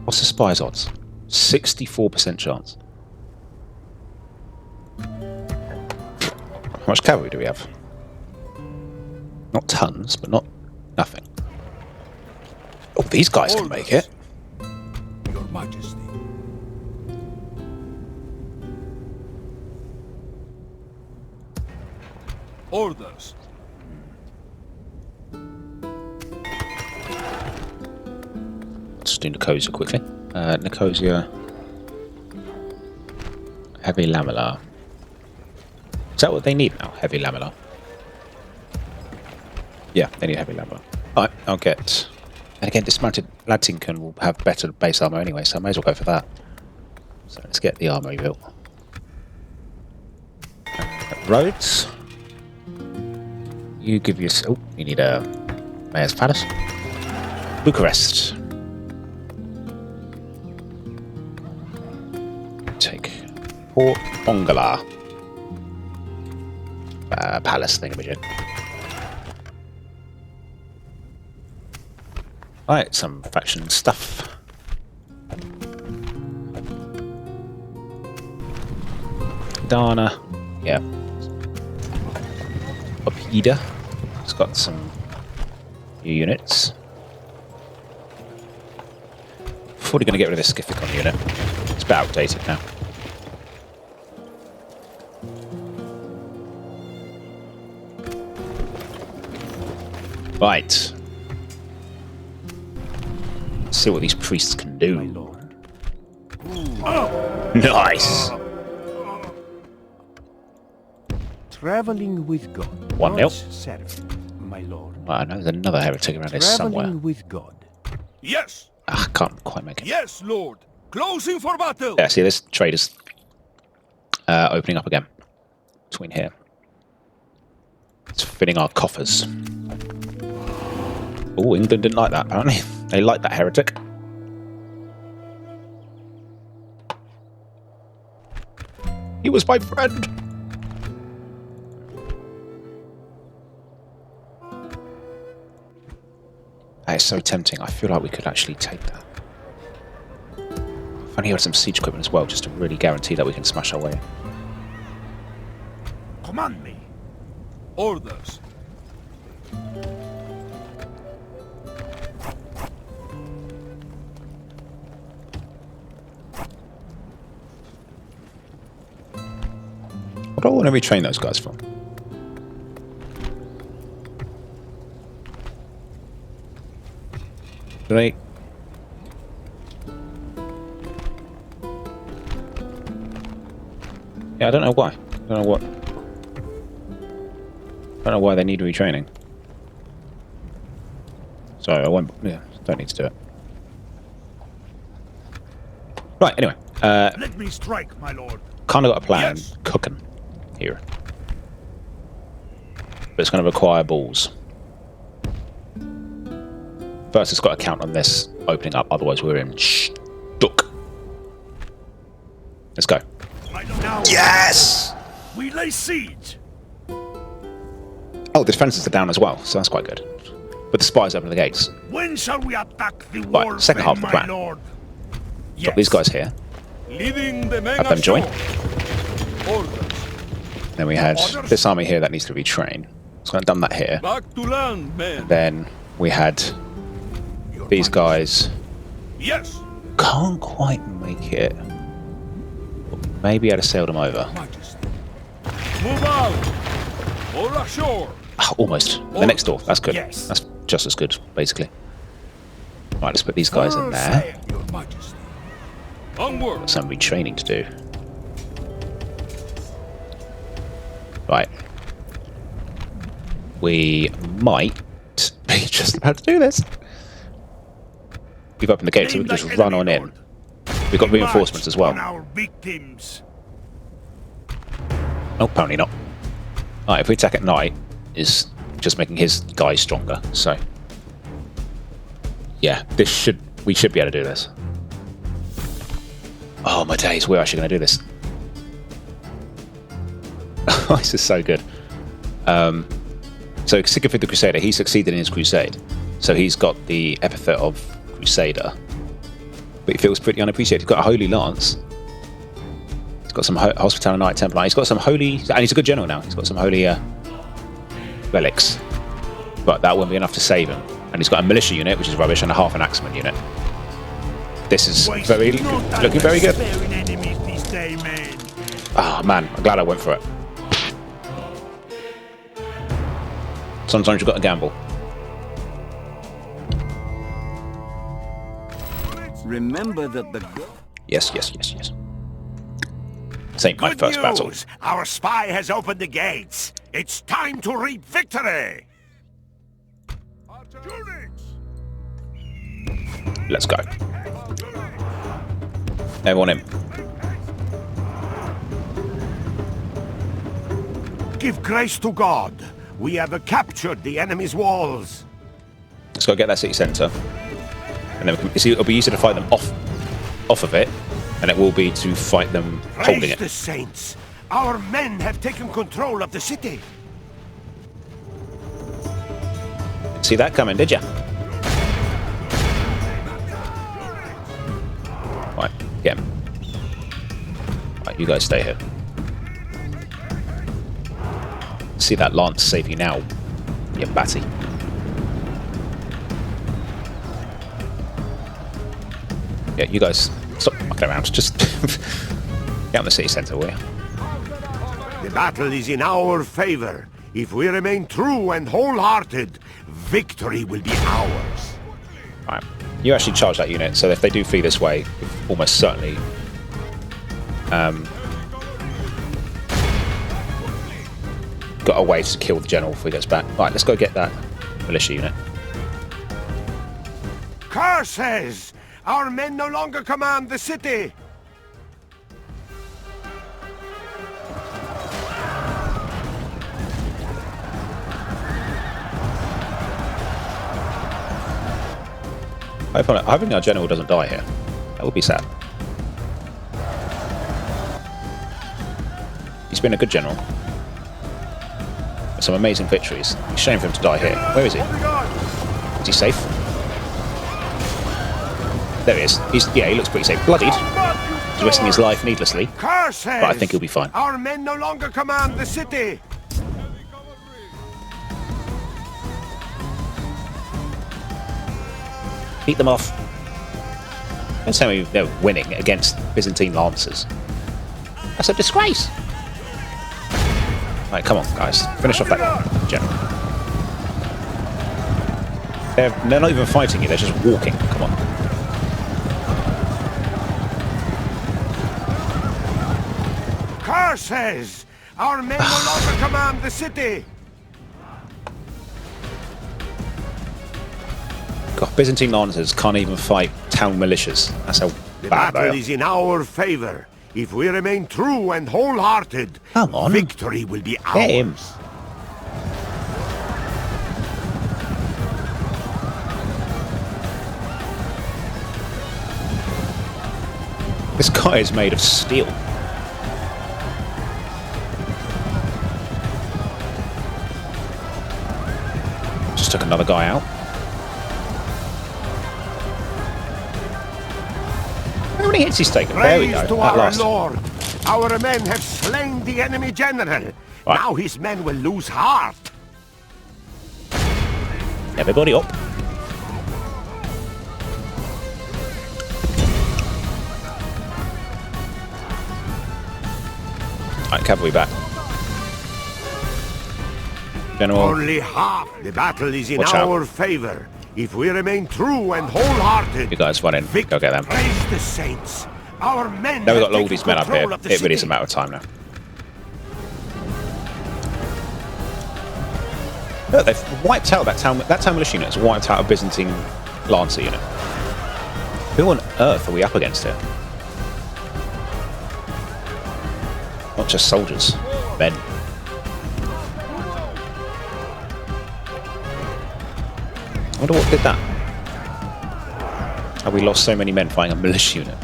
S1: What's the spy's odds? 64% chance. How much cavalry do we have? Not tons, but not nothing. Oh, these guys can make it.
S4: Your Majesty. Orders.
S1: Let's do Nicosia quickly. Nicosia. Heavy lamellar. Is that what they need now? Heavy lamellar. Yeah, they need heavy lamellar. Alright, I'll get... And again, dismounted Latincan will have better base armor anyway, so I may as well go for that. So let's get the armory built. Roads. You give us... Oh, you need a Mayor's Palace. Bucharest. Take Port Ongala. Palace thingamajig. Right, some faction stuff. Dana. Yeah. Opida. It's got some new units. Probably going to get rid of this Skificon unit. It's a bit outdated now. Right. Let's see what these priests can do.
S3: My lord.
S1: Nice!
S3: Traveling with God.
S1: 1-0.
S3: God's servant, my lord.
S1: Right, I know there's another heretic around here somewhere.
S3: Traveling with God.
S2: Yes.
S1: Ah, I can't quite make it.
S2: Yes, Lord. Closing for battle.
S1: Yeah, see this traders opening up again between here. It's filling our coffers. Oh, England didn't like that, apparently. They liked that heretic. He was my friend. That is so tempting. I feel like we could actually take that. If only had some siege equipment as well, just to really guarantee that we can smash our way in.
S2: Command me.
S4: Orders.
S1: What do I want to retrain those guys from? Do they... Yeah, I don't know why. I don't know what... I don't know why they need retraining. So I won't... Yeah, don't need to do it. Right, anyway.
S2: Let me strike, my lord.
S1: Kind of got a plan.
S2: Yes.
S1: Cooking here. But it's going to require balls. First, it's got to count on this opening up, otherwise we're in stuck. Yes!
S2: We lay siege.
S1: Oh, the defences are down as well, so that's quite good. But the spies open the gates.
S2: When shall we attack the wall?
S1: Second half of the plan.
S2: Lord?
S1: Got these guys here.
S4: Leading the
S1: Have them join.
S4: Orders.
S1: Then we had this army here that needs to be trained. So I've done that here.
S4: Back to land, men.
S1: Then we had these guys.
S2: Yes.
S1: Can't quite make it. Maybe I'd have sailed them over.
S4: Majesty. Move out. Or ashore.
S1: Oh, almost. They're next door. That's good.
S2: Yes.
S1: That's just as good, basically. Right, let's put these guys in there.
S4: Your Majesty. Onward.
S1: Some retraining to do. Right. We might be just about to do this. We've opened the gate, so we can just run on in. We've got reinforcements as well.
S2: Our victims.
S1: Oh, apparently not. Alright, if we attack at night, is just making his guys stronger, so... Yeah, we should be able to do this. Oh my days, we're actually going to do this. This is so good. So Siegfried the Crusader, he succeeded in his crusade. So he's got the epithet of Crusader. But he feels pretty unappreciated. He's got a Holy Lance. He's got some Hospital Knight, Templar Knight. He's got some holy... And he's a good general now. He's got some holy relics. But that won't be enough to save him. And he's got a militia unit, which is rubbish, and a half an axeman unit. This is looking very good. Oh man, I'm glad I went for it. Sometimes you've got to gamble.
S4: Remember that the...
S1: Yes. This ain't my first battle.
S3: Our spy has opened the gates. It's time to reap victory.
S1: Let's go. Everyone in.
S3: Give grace to God. We have captured the enemy's walls.
S1: Let's go get that city centre. And then it'll be easier to fight them off of it, and it will be to fight them holding
S3: Praise
S1: it.
S3: the saints. Our men have taken control of the city.
S1: See that coming, did ya? Right, get him. Right, you guys stay here. See that lance save you now, you batty. Yeah, you guys stop mucking around. Just get on the city centre, will you?
S3: The battle is in our favor. If we remain true and wholehearted, victory will be ours.
S1: Right, you actually charge that unit, so if they do flee this way, we've almost certainly got a way to kill the general before he gets back. Right, let's go get that militia unit.
S3: Curses! Our men no longer command the city!
S1: Hoping our general doesn't die here. That would be sad. He's been a good general. Some amazing victories. It's a shame for him to die here. Where is he? Is he safe? There he is. He looks pretty safe. Bloodied. He's risking his life needlessly.
S3: Curses!
S1: But I think he'll be fine.
S3: Our men no longer command the city!
S1: Beat them off. Don't tell me they're winning against Byzantine lancers. That's a disgrace. Right, come on, guys. Finish off that general. They're not even fighting you, they're just walking. Come on.
S3: Curses! Our men no longer command the city!
S1: God, Byzantine lancers can't even fight town militias. That's how
S3: The
S1: bad they
S3: battle
S1: are.
S3: is in our favor. If we remain true and wholehearted,
S1: Come on.
S3: victory will be ours.
S1: Get him. This guy is made of steel. took another guy out. How many hits he's taken? There we go.
S3: Praise to
S1: At
S3: our
S1: last.
S3: Lord. Our men have slain the enemy general.
S1: Right.
S3: Now his men will lose heart.
S1: Everybody up. Right, cavalry back. General.
S3: Only half the battle is in
S1: Watch out.
S3: our favor. If we remain true and wholehearted,
S1: You guys run in. Go get them.
S3: praise the saints. Our men
S1: Now we've
S3: have
S1: got all
S3: taken
S1: these men up here.
S3: control of the
S1: It really is a
S3: city.
S1: matter of time now. Look, they've wiped out that town militia unit. Has wiped out a Byzantine Lancer unit. Who on earth are we up against here? Not just soldiers, men. I wonder what did that. Have we lost so many men fighting a militia unit?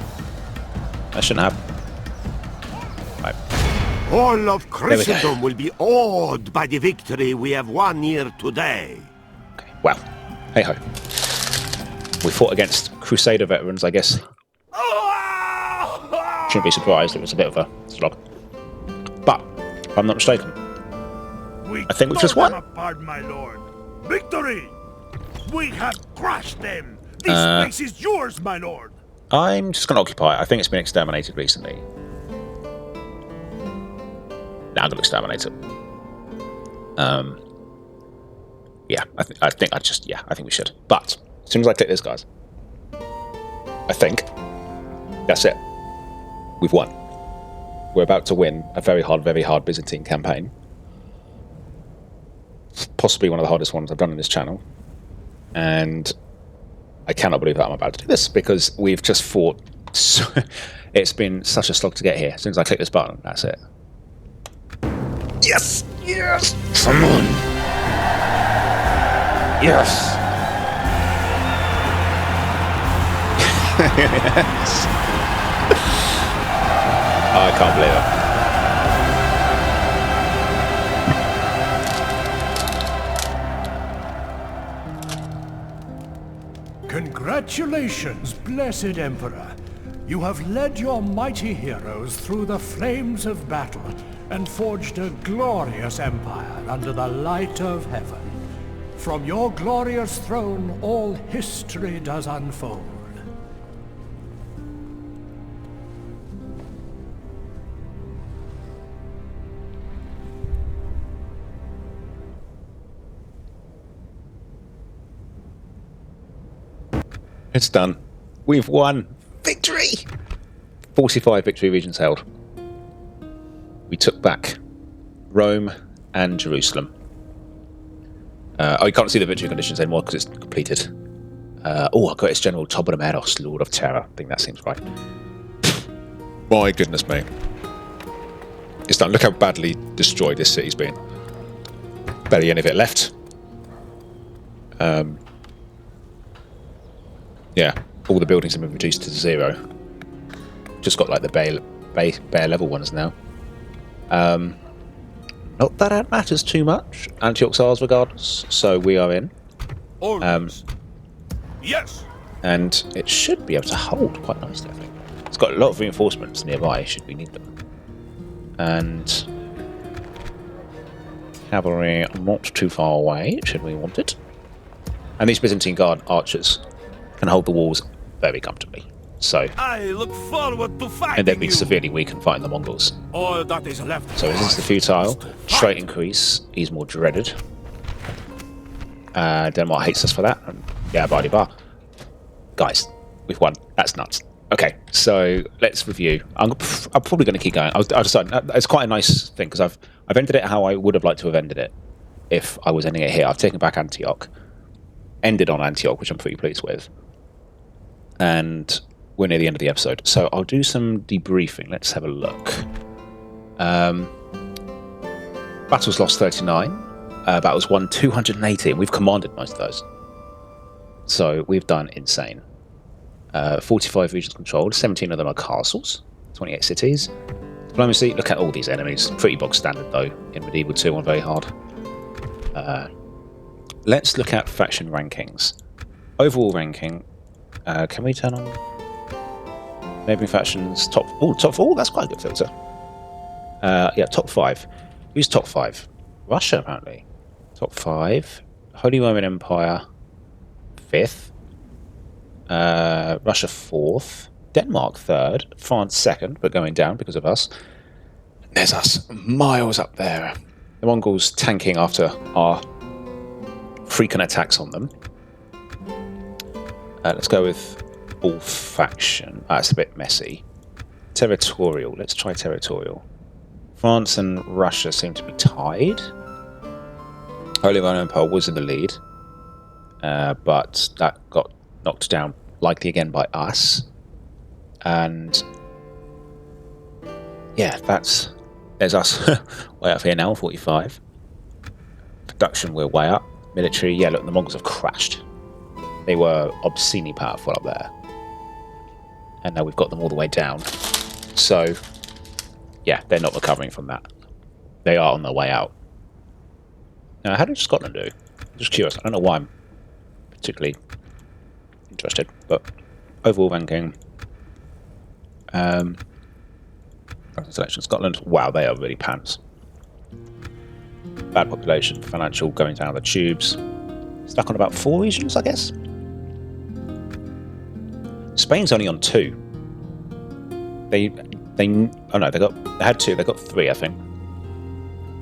S1: That shouldn't happen. Right.
S3: All of
S1: we go.
S3: Christendom will be awed by the victory we have won here today.
S1: Okay. Well, hey ho. We fought against Crusader veterans, I guess. Shouldn't be surprised. It was a bit of a slog. But, if I'm not mistaken, I think we've just
S2: tore
S1: won.
S2: them apart, my lord. Victory! We have crushed them. This place is yours, my lord.
S1: I'm just going to occupy it. I think it's been exterminated recently. Now I'm going to exterminate it. Yeah, I think we should. But as soon as I click this, guys, I think that's it. We've won. We're about to win a very hard Byzantine campaign. Possibly one of the hardest ones I've done on this channel. And I cannot believe that I'm about to do this because we've just fought. It's been such a slog to get here. As soon as I click this button, that's it. Yes! Yes! Come on! Yes! Yes! I can't believe it.
S5: Congratulations, blessed Emperor. You have led your mighty heroes through the flames of battle and forged a glorious empire under the light of heaven. From your glorious throne, all history does unfold.
S1: It's done. We've won. Victory! 45 victory regions held. We took back Rome and Jerusalem. You can't see the victory conditions anymore because it's completed. I got its General Tobonomeros, Lord of Terror. I think that seems right. My goodness me. It's done. Look how badly destroyed this city's been. Barely any of it left. Yeah, all the buildings have been reduced to 0. Just got like the bare level ones now. Not that it matters too much. Antioch's ours regardless, so we are in.
S2: Orders. Yes.
S1: And it should be able to hold quite nicely, I think. It's got a lot of reinforcements nearby, should we need them. And cavalry not too far away, should we want it. And these Byzantine Guard archers can hold the walls very comfortably. So,
S2: I look forward to fighting
S1: and they've been
S2: you.
S1: severely weakened fighting the Mongols.
S2: All that is left.
S1: So resistance to futile, straight increase, he's more dreaded. Denmark hates us for that. And yeah, bar. Guys, we've won. That's nuts. Okay, so let's review. I'm probably going to keep going. I decided it's quite a nice thing because I've ended it how I would have liked to have ended it if I was ending it here. I've taken back Antioch, ended on Antioch, which I'm pretty pleased with, and we're near the end of the episode. So I'll do some debriefing. Let's have a look. Battles lost 39. Battles won 280, and we've commanded most of those. So we've done insane. 45 regions controlled, 17 of them are castles, 28 cities. Diplomacy, look at all these enemies. Pretty bog standard though, in Medieval 2 on very hard. let's look at faction rankings. Overall ranking. Can we turn on neighbouring factions? Top 4. That's quite a good filter. Yeah, top 5. Who's top 5? Russia, apparently. Top 5. Holy Roman Empire, 5th. Russia, 4th. Denmark, 3rd. France, 2nd, but going down because of us. There's us, miles up there. The Mongols tanking after our frequent attacks on them. Let's go with all faction. That's a bit messy. Territorial. Let's try territorial. France and Russia seem to be tied. Holy Roman Empire was in the lead, but that got knocked down likely again by us. And yeah, there's us way up here now, 45. Production, we're way up. Military, yeah, look, the Mongols have crashed. They were obscenely powerful up there. And now we've got them all the way down. So, yeah, they're not recovering from that. They are on their way out. Now, how did Scotland do? I'm just curious. I don't know why I'm particularly interested, but overall ranking. Selection Scotland. Wow, they are really pants. Bad population, financial, going down the tubes. Stuck on about 4 regions, I guess. Spain's only on 2. They had 2. They got 3, I think.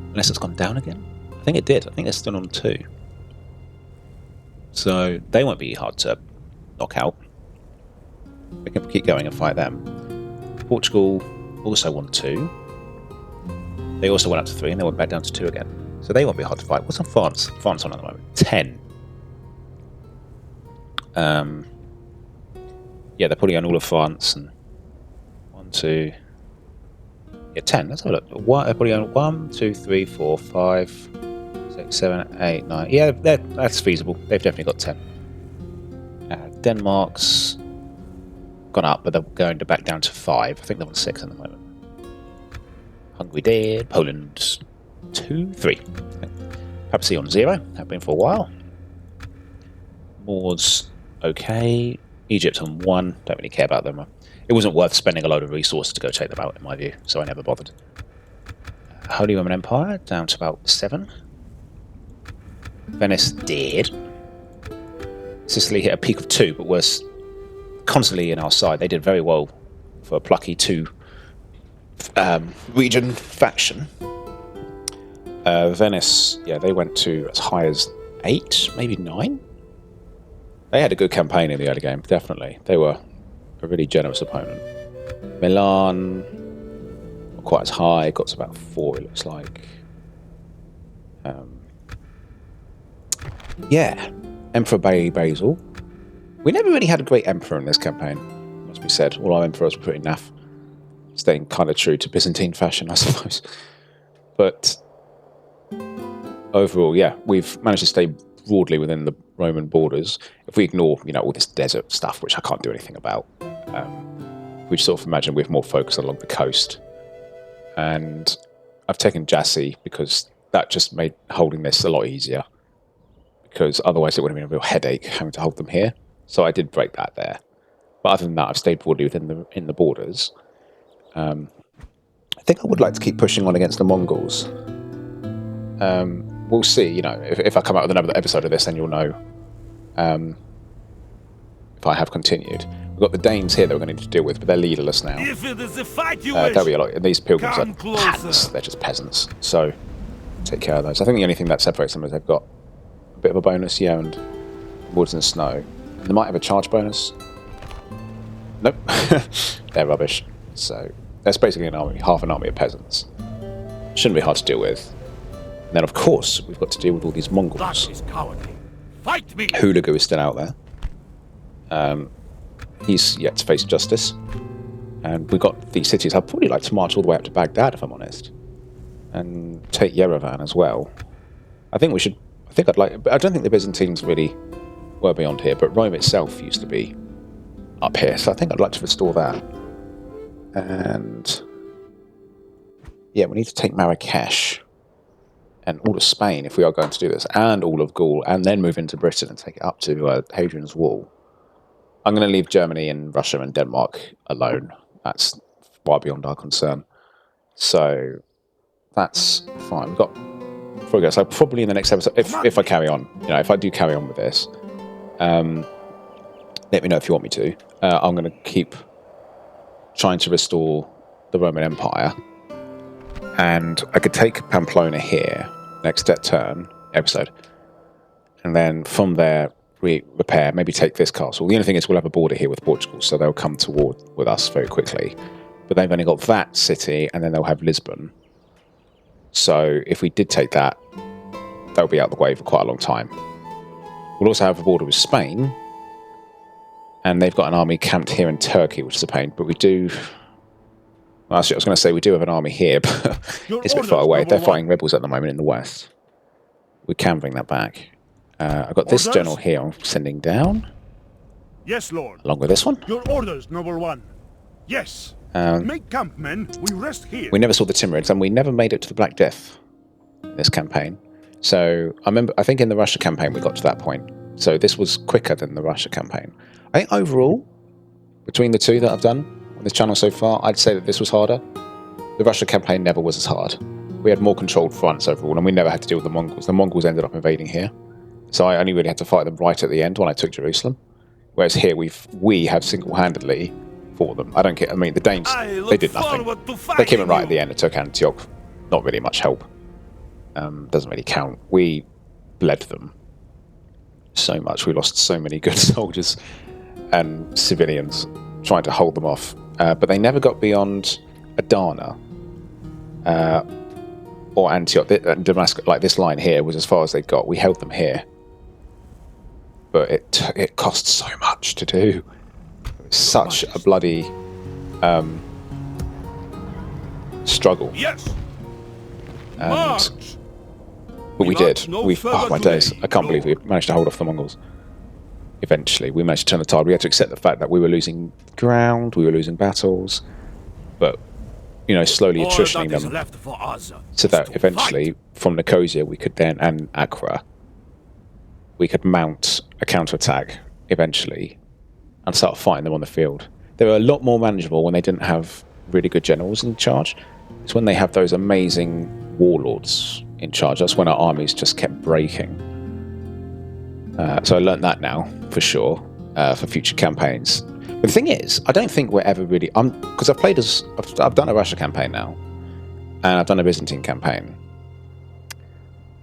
S1: Unless it's gone down again. I think it did. I think they're still on 2. So they won't be hard to knock out. We can keep going and fight them. Portugal also won 2. They also went up to 3 and they went back down to 2 again. So they won't be hard to fight. What's on France? France on at the moment. 10. Yeah, they're putting on all of France and 1, 2. Yeah, 10. Let's have a look. They're putting on 1, 2, 3, 4, 5, 6, 7, 8, 9. Yeah, that's feasible. They've definitely got 10. Denmark's gone up, but they're going back down to 5. I think they're on 6 at the moment. Hungary dead. Poland 2, 3. Papacy on 0. Have been for a while. Moors okay. Egypt on 1. Don't really care about them. It wasn't worth spending a load of resources to go take them out, in my view, so I never bothered. Holy Roman Empire down to about 7. Venice dead. Sicily hit a peak of 2, but was constantly in our side. They did very well for a plucky 2 region faction. Venice, yeah, they went to as high as 8, maybe 9. They had a good campaign in the early game, definitely. They were a really generous opponent. Milan, not quite as high, got to about 4, it looks like. Yeah, Emperor Basil. We never really had a great emperor in this campaign, must be said. All our emperors were pretty naff. Staying kind of true to Byzantine fashion, I suppose. But overall, yeah, we've managed to stay broadly within the Roman borders. If we ignore, all this desert stuff, which I can't do anything about, we sort of imagine we're more focused along the coast. And I've taken Jassy because that just made holding this a lot easier. Because otherwise it would have been a real headache having to hold them here. So I did break that there. But other than that, I've stayed broadly in the borders. I think I would like to keep pushing on against the Mongols. We'll see, if I come out with another episode of this, then you'll know if I have continued. We've got the Danes here that we're going to need to deal with, but they're leaderless now.
S3: If it is a fight you
S1: there'll be a lot. These pilgrims are
S3: come closer.
S1: pants. They're just peasants. So take care of those. I think the only thing that separates them is they've got a bit of a bonus, yeah, and woods and snow. And they might have a charge bonus. Nope. They're rubbish. So that's basically an army, half an army of peasants. Shouldn't be hard to deal with. And then, of course, we've got to deal with all these Mongols.
S3: That is cowardly. Fight me.
S1: Hulagu is still out there. He's yet to face justice. And we've got these cities. I'd probably like to march all the way up to Baghdad, if I'm honest. And take Yerevan as well. I think I'd like... But I don't think the Byzantines really were beyond here. But Rome itself used to be up here. So I think I'd like to restore that. And... yeah, we need to take Marrakesh. and all of Spain, if we are going to do this, and all of Gaul, and then move into Britain and take it up to Hadrian's Wall, I'm going to leave Germany and Russia and Denmark alone. That's far beyond our concern. So that's fine. We've got progress. So probably in the next episode, if I carry on, if I do carry on with this, let me know if you want me to. I'm going to keep trying to restore the Roman Empire, and I could take Pamplona here next episode, and then from there repair, maybe take this castle. The only thing is we'll have a border here with Portugal, so they'll come toward with us very quickly. But they've only got that city, and then they'll have Lisbon. So if we did take that, they'll be out of the way for quite a long time. We'll also have a border with Spain, and they've got an army camped here in Turkey, which is a pain. But we do... Well, actually, I was going to say we do have an army here, but it's a bit far away. They're fighting rebels at the moment in the west. We can bring that back. I've got this general here I'm sending down.
S2: Yes, Lord.
S1: Along with this one.
S2: Your orders, noble one. Yes. Make camp, men. We rest here.
S1: We never saw the Timurids, and we never made it to the Black Death in this campaign. So I think in the Russia campaign we got to that point. So this was quicker than the Russia campaign. I think overall, between the two that I've done on this channel so far, I'd say that this was harder. The Russia campaign never was as hard. We had more controlled fronts overall, and we never had to deal with the Mongols. The Mongols ended up invading here. So I only really had to fight them right at the end when I took Jerusalem. Whereas here we have single-handedly fought them. I mean, the Danes, they did nothing. They came in right at the end and took Antioch. Not really much help. Doesn't really count. We bled them so much. We lost so many good soldiers and civilians trying to hold them off. But they never got beyond Adana or Antioch. Damascus, like this line here, was as far as they got. We held them here. But it cost so much to do. It was such a bloody struggle.
S2: Yes.
S1: But we did. Oh my days! I can't believe we managed to hold off the Mongols. Eventually, we managed to turn the tide. We had to accept the fact that we were losing ground, we were losing battles, but slowly attritioning them, so that eventually, from Nicosia, we could then, and Accra, we could mount a counterattack eventually and start fighting them on the field. They were a lot more manageable when they didn't have really good generals in charge. It's when they have those amazing warlords in charge. That's when our armies just kept breaking. So I learned that now, for sure, for future campaigns. But the thing is, I don't think we're ever really... Because I've done a Russia campaign now, and I've done a Byzantine campaign.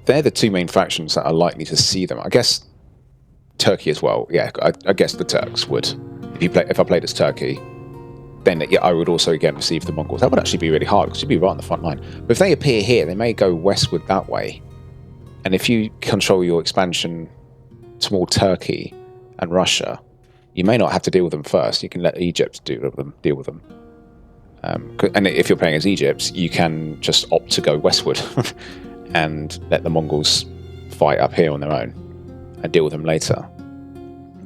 S1: They're the two main factions that are likely to see them. I guess Turkey as well. Yeah, I guess the Turks would. If I played as Turkey, then I would also again receive the Mongols. That would actually be really hard because you'd be right on the front line. But if they appear here, they may go westward that way. And if you control your expansion toward Turkey and Russia, you may not have to deal with them first. You can let Egypt deal with them. And if you're playing as Egypt, you can just opt to go westward and let the Mongols fight up here on their own and deal with them later.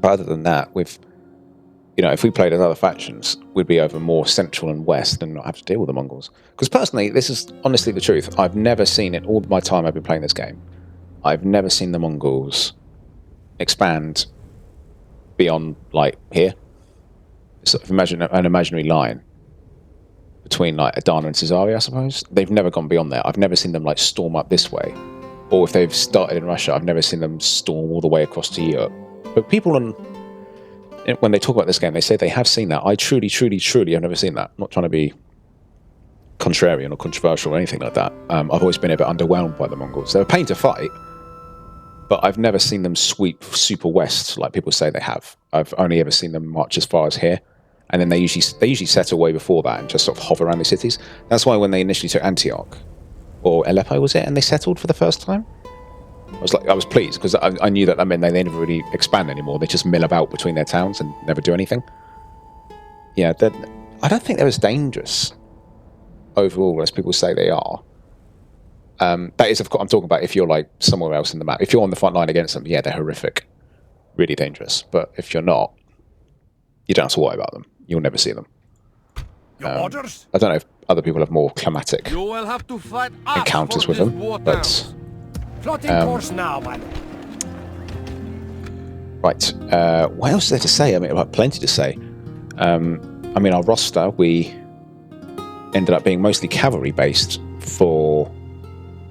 S1: But other than that, if we played as other factions, we'd be over more central and west and not have to deal with the Mongols. Because personally, this is honestly the truth. I've never seen it all my time I've been playing this game. I've never seen the Mongols expand beyond, like, here. So imagine an imaginary line between, like, Adana and Caesarea, I suppose. They've never gone beyond there. I've never seen them, like, storm up this way. Or if they've started in Russia, I've never seen them storm all the way across to Europe. But people when they talk about this game, they say they have seen that. I truly, truly, truly have never seen that. I'm not trying to be contrarian or controversial or anything like that. I've always been a bit underwhelmed by the Mongols. They're a pain to fight, but I've never seen them sweep super west like people say they have. I've only ever seen them march as far as here, and then they usually settle way before that and just sort of hover around the cities. That's why when they initially took Antioch, or Aleppo was it, and they settled for the first time, I was pleased because I knew that meant they never really expand anymore. They just mill about between their towns and never do anything. Yeah, I don't think they're as dangerous overall as people say they are. That is, of course, I'm talking about if you're like somewhere else in the map. If you're on the front line against them, yeah, they're horrific, really dangerous. But if you're not, you don't have to worry about them. You'll never see them.
S2: Your orders?
S1: I don't know if other people have more climatic
S4: You will have to fight
S1: encounters with them, but
S3: Plotting course now, man.
S1: Right. What else is there to say? I mean, like, plenty to say. I mean, our roster, we ended up being mostly cavalry-based for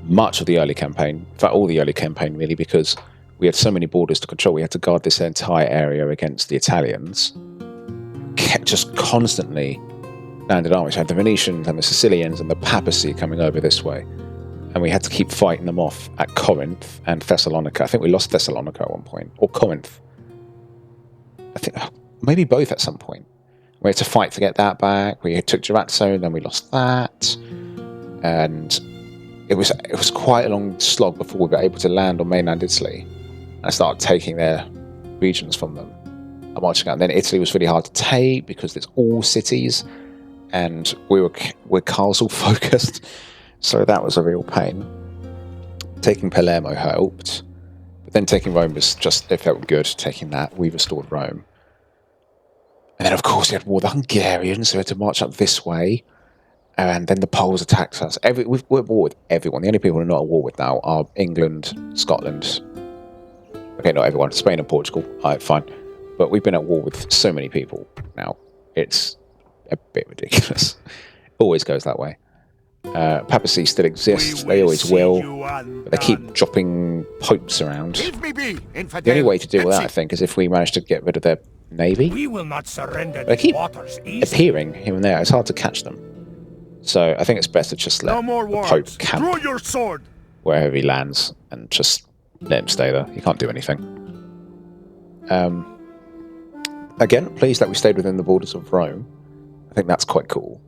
S1: much of the early campaign. In fact, all the early campaign, really, because we had so many borders to control. We had to guard this entire area against the Italians. Kept just constantly landed armies. We had the Venetians and the Sicilians and the papacy coming over this way. And we had to keep fighting them off at Corinth and Thessalonica. I think we lost Thessalonica at one point. Or Corinth. I think maybe both at some point. We had to fight to get that back. We took Durazzo, then we lost that. And it was quite a long slog before we were able to land on mainland Italy and start taking their regions from them. I'm marching out. And then Italy was really hard to take because it's all cities. And we're castle focused. So that was a real pain. Taking Palermo helped. But then taking Rome was just, it felt good. Taking that, we restored Rome. And then, of course, we had war with the Hungarians, so we had to march up this way. And then the Poles attacked us. We're at war with everyone. The only people we're not at war with now are England, Scotland. Okay, not everyone. Spain and Portugal. All right, fine. But we've been at war with so many people now. It's a bit ridiculous. Always goes that way. Papacy still exists. They always will. But they keep dropping popes around. The only way to deal with that, I think, is if we manage to get rid of their navy.
S3: We will not surrender.
S1: They keep appearing here and there. It's hard to catch them. So I think it's best to just let the Pope camp
S2: Draw your sword.
S1: wherever he lands and just let him stay there. He can't do anything. Again, pleased that we stayed within the borders of Rome. I think that's quite cool.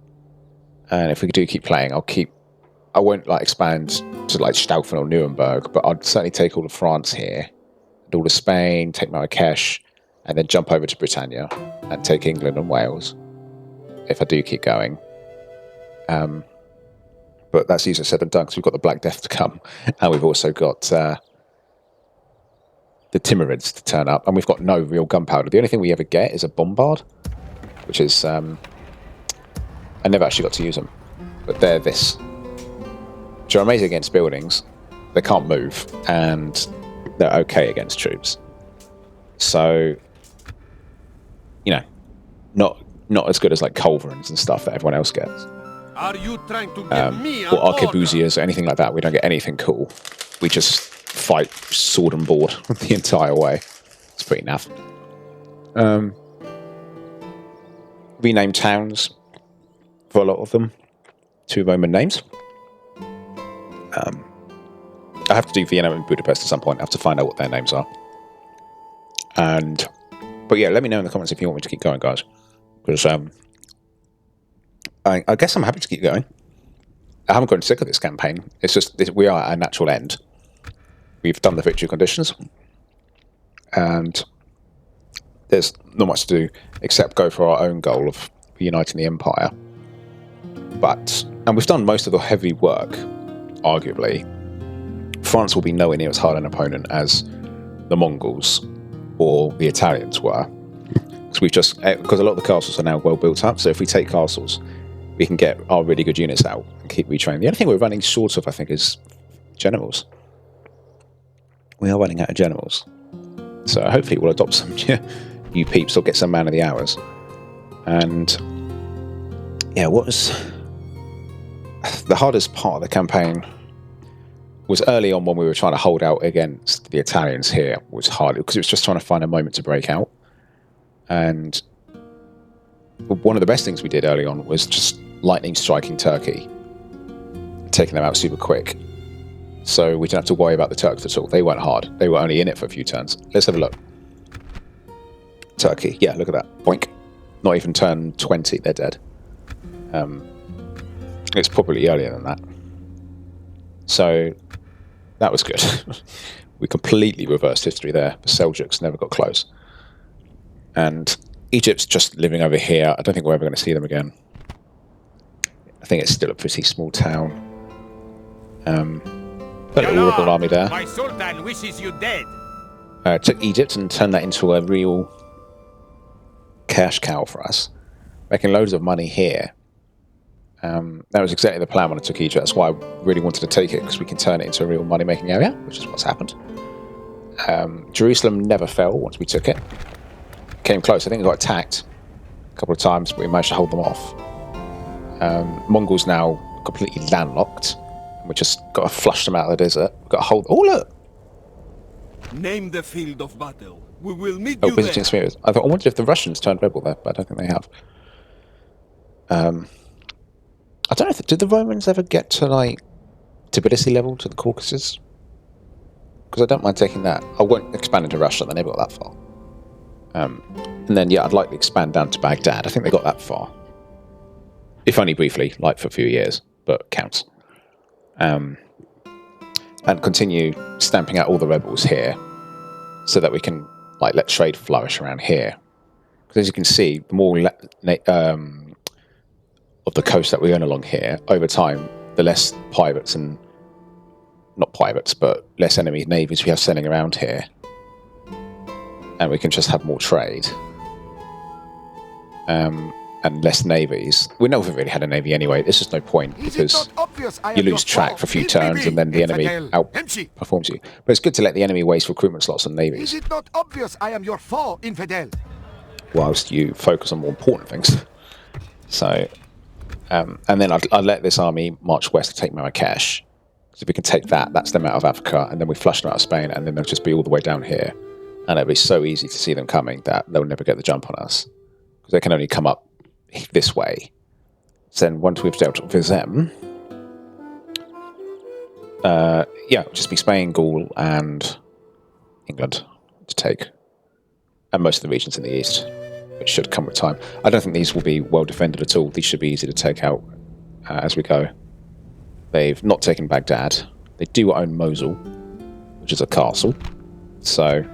S1: And if we do keep playing, I won't like expand to like Staufen or Nuremberg, but I'd certainly take all of France here, and all of Spain, take Marrakesh, and then jump over to Britannia and take England and Wales if I do keep going. But that's easier said than done because we've got the Black Death to come, and we've also got the Timurids to turn up, and we've got no real gunpowder. The only thing we ever get is a bombard, which is I never actually got to use them, but they're this. Which are amazing against buildings. They can't move, and they're okay against troops. So, you know, not as good as like culverins and stuff that everyone else gets.
S3: Are you trying to give me
S1: or arquebusiers or anything like that. We don't get anything cool. We just fight sword and board the entire way. It's pretty naff. Rename towns for a lot of them to Roman names. I have to do Vienna and Budapest at some point. I have to find out what their names are. But yeah, let me know in the comments if you want me to keep going, guys. Because I guess I'm happy to keep going. I haven't gotten sick of this campaign. It's just we are at a natural end. We've done the victory conditions, and there's not much to do except go for our own goal of uniting the empire. And we've done most of the heavy work, arguably. France will be nowhere near as hard an opponent as the Mongols or the Italians were. Because a lot of the castles are now well built up, so if we take castles, we can get our really good units out and keep retraining. The only thing we're running short of, I think, is generals. We are running out of generals. So hopefully we'll adopt some new peeps or get some man of the hours. And yeah, what was the hardest part of the campaign was early on when we were trying to hold out against the Italians here. Was hard because it was just trying to find a moment to break out. And one of the best things we did early on was just lightning striking Turkey, taking them out super quick. So we didn't have to worry about the Turks at all. They weren't hard. They were only in it for a few turns. Let's have a look. Turkey. Yeah, look at that. Boink. Not even turn 20, they're dead. It's probably earlier than that. So that was good. We completely reversed history there. The Seljuks never got close. And Egypt's just living over here. I don't think we're ever going to see them again. I think it's still a pretty small town. Got a little rebel army there.
S3: My sultan wishes you dead.
S1: Took Egypt and turned that into a real cash cow for us. Making loads of money here. That was exactly the plan when I took Egypt. That's why I really wanted to take it, because we can turn it into a real money-making area, which is what's happened. Jerusalem never fell once we took it. Came close. I think it got attacked a couple of times, but we managed to hold them off. Mongols now completely landlocked. We just got to flush them out of the desert. We've got to hold... Oh, look!
S4: Name the field of battle. We will meet
S1: Oh,
S4: you
S1: Byzantine
S4: there.
S1: Empire. I wondered if the Russians turned rebel there, but I don't think they have. I don't know, did the Romans ever get to, like, Tbilisi level, to the Caucasus? Because I don't mind taking that. I won't expand into Russia, they never got that far. And then, yeah, I'd like to expand down to Baghdad. I think they got that far. If only briefly, like for a few years, but counts. And continue stamping out all the rebels here, so that we can, like, let trade flourish around here. Because as you can see, the more of the coast that we own along here, over time, the less pirates and... Not pirates, but less enemy navies we have sailing around here. And we can just have more trade. And less navies. We never really had a navy anyway. There's just no point, because you lose track for a few turns and then the enemy outperforms you. But it's good to let the enemy waste recruitment slots on navies.
S3: Is it not obvious I am your foe, infidel?
S1: Whilst you focus on more important things. So, and then I'd let this army march west to take Marrakesh. Because if we can take that, that's them out of Africa, and then we flush them out of Spain, and then they'll just be all the way down here. And it'll be so easy to see them coming that they'll never get the jump on us. Because they can only come up this way. So then once we've dealt with them, yeah, it'll just be Spain, Gaul, and England to take. And most of the regions in the east, which should come with time. I don't think these will be well defended at all. These should be easy to take out as we go. They've not taken Baghdad. They do own Mosul, which is a castle. So,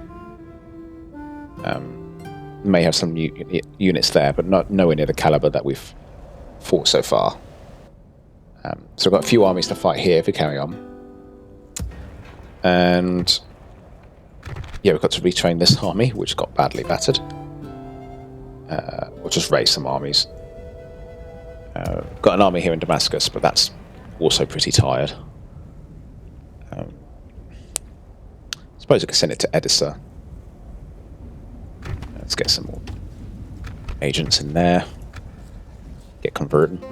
S1: may have some new units there, but nowhere near the caliber that we've fought so far. So we've got a few armies to fight here if we carry on. And yeah, we've got to retrain this army, which got badly battered. We'll just raise some armies. Got an army here in Damascus, but that's also pretty tired. I suppose I could send it to Edessa. Let's get some more agents in there. Get converted.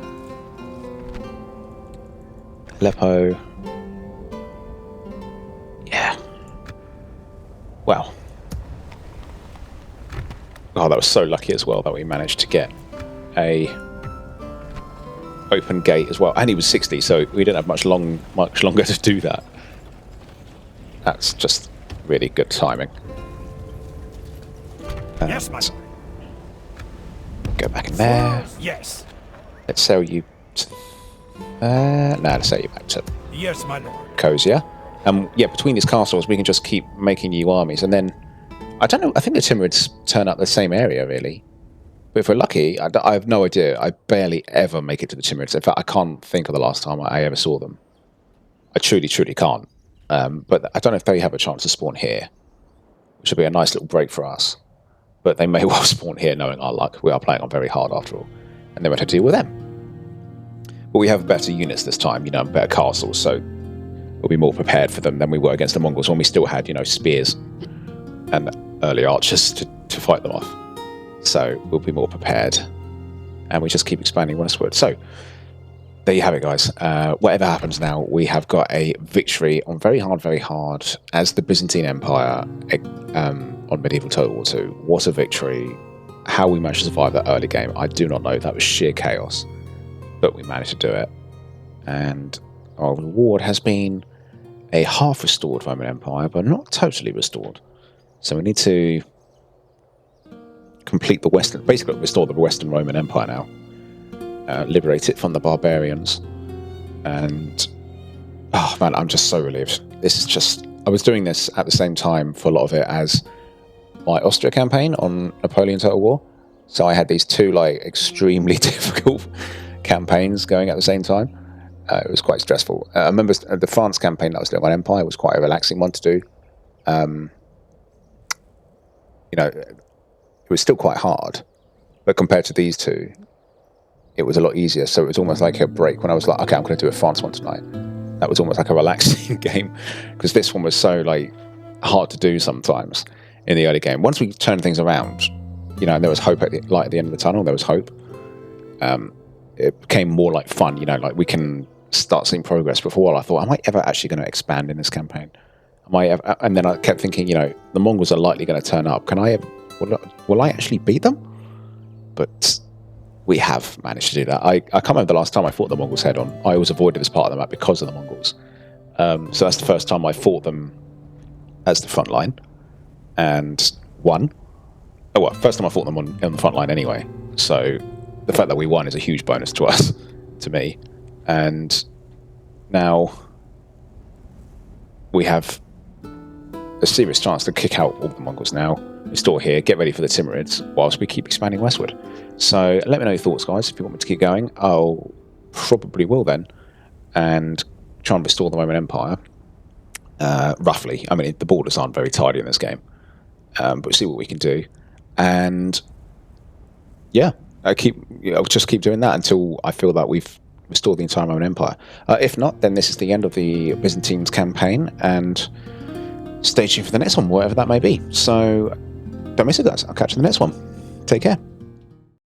S1: Aleppo. Yeah. Wow. Oh, that was so lucky as well that we managed to get a open gate as well. And he was 60, so we didn't have much longer to do that. That's just really good timing.
S2: Yes, my lord.
S1: Go back in there.
S2: Yes.
S1: Let's sell you. Let's sell you back to
S2: Yes, my lord.
S1: Cosia. Yeah, between these castles, we can just keep making new armies, and then I don't know. I think the Timurids turn up the same area, really. But if we're lucky, I have no idea. I barely ever make it to the Timurids. In fact, I can't think of the last time I ever saw them. I truly, truly can't. But I don't know if they have a chance to spawn here, which would be a nice little break for us. But they may well spawn here, knowing our luck. We are playing on very hard, after all. And then we have to deal with them. But we have better units this time, better castles, so we'll be more prepared for them than we were against the Mongols when we still had, spears and early archers to fight them off. So we'll be more prepared. And we just keep expanding westward. So there you have it, guys. Whatever happens now, we have got a victory on very hard as the Byzantine Empire on Medieval Total War 2. What a victory. How we managed to survive that early game, I do not know. That was sheer chaos. But we managed to do it. And our reward has been a half-restored Roman Empire, but not totally restored. So we need to complete the Western... Basically, restore the Western Roman Empire now. Liberate it from the barbarians. And... oh, man, I'm just so relieved. This is just... I was doing this at the same time for a lot of it as my Austria campaign on Napoleon Total War. So I had these two, extremely difficult campaigns going at the same time. It was quite stressful. I remember the France campaign that I was doing on Empire was quite a relaxing one to do. It was still quite hard, but compared to these two, it was a lot easier. So it was almost like a break when I was like, okay, I'm going to do a France one tonight. That was almost like a relaxing game, because this one was so like hard to do sometimes in the early game. Once we turned things around, you know, and there was hope at the light at the end of the tunnel. There was hope. It became more like fun. You know, like we can start seeing progress. But for a while, I thought, am I ever actually going to expand in this campaign? Am I ever? And then I kept thinking, you know, the Mongols are likely going to turn up. Can I? Will I actually beat them? But we have managed to do that. I can't remember the last time I fought the Mongols head on. I always avoided this part of the map because of the Mongols. So that's the first time I fought them as the front line and won. Oh well, first time I fought them on the front line anyway. So the fact that we won is a huge bonus to us, to me. And now we have a serious chance to kick out all the Mongols now, restore here, get ready for the Timurids, whilst we keep expanding westward. So let me know your thoughts, guys. If you want me to keep going, I'll probably will then, and try and restore the Roman Empire, roughly. I mean, the borders aren't very tidy in this game, but we'll see what we can do. And yeah, I'll just keep doing that until I feel that we've restored the entire Roman Empire. If not, then this is the end of the Byzantines campaign, and stay tuned for the next one, whatever that may be. So don't miss it, guys. I'll catch you in the next one. Take care.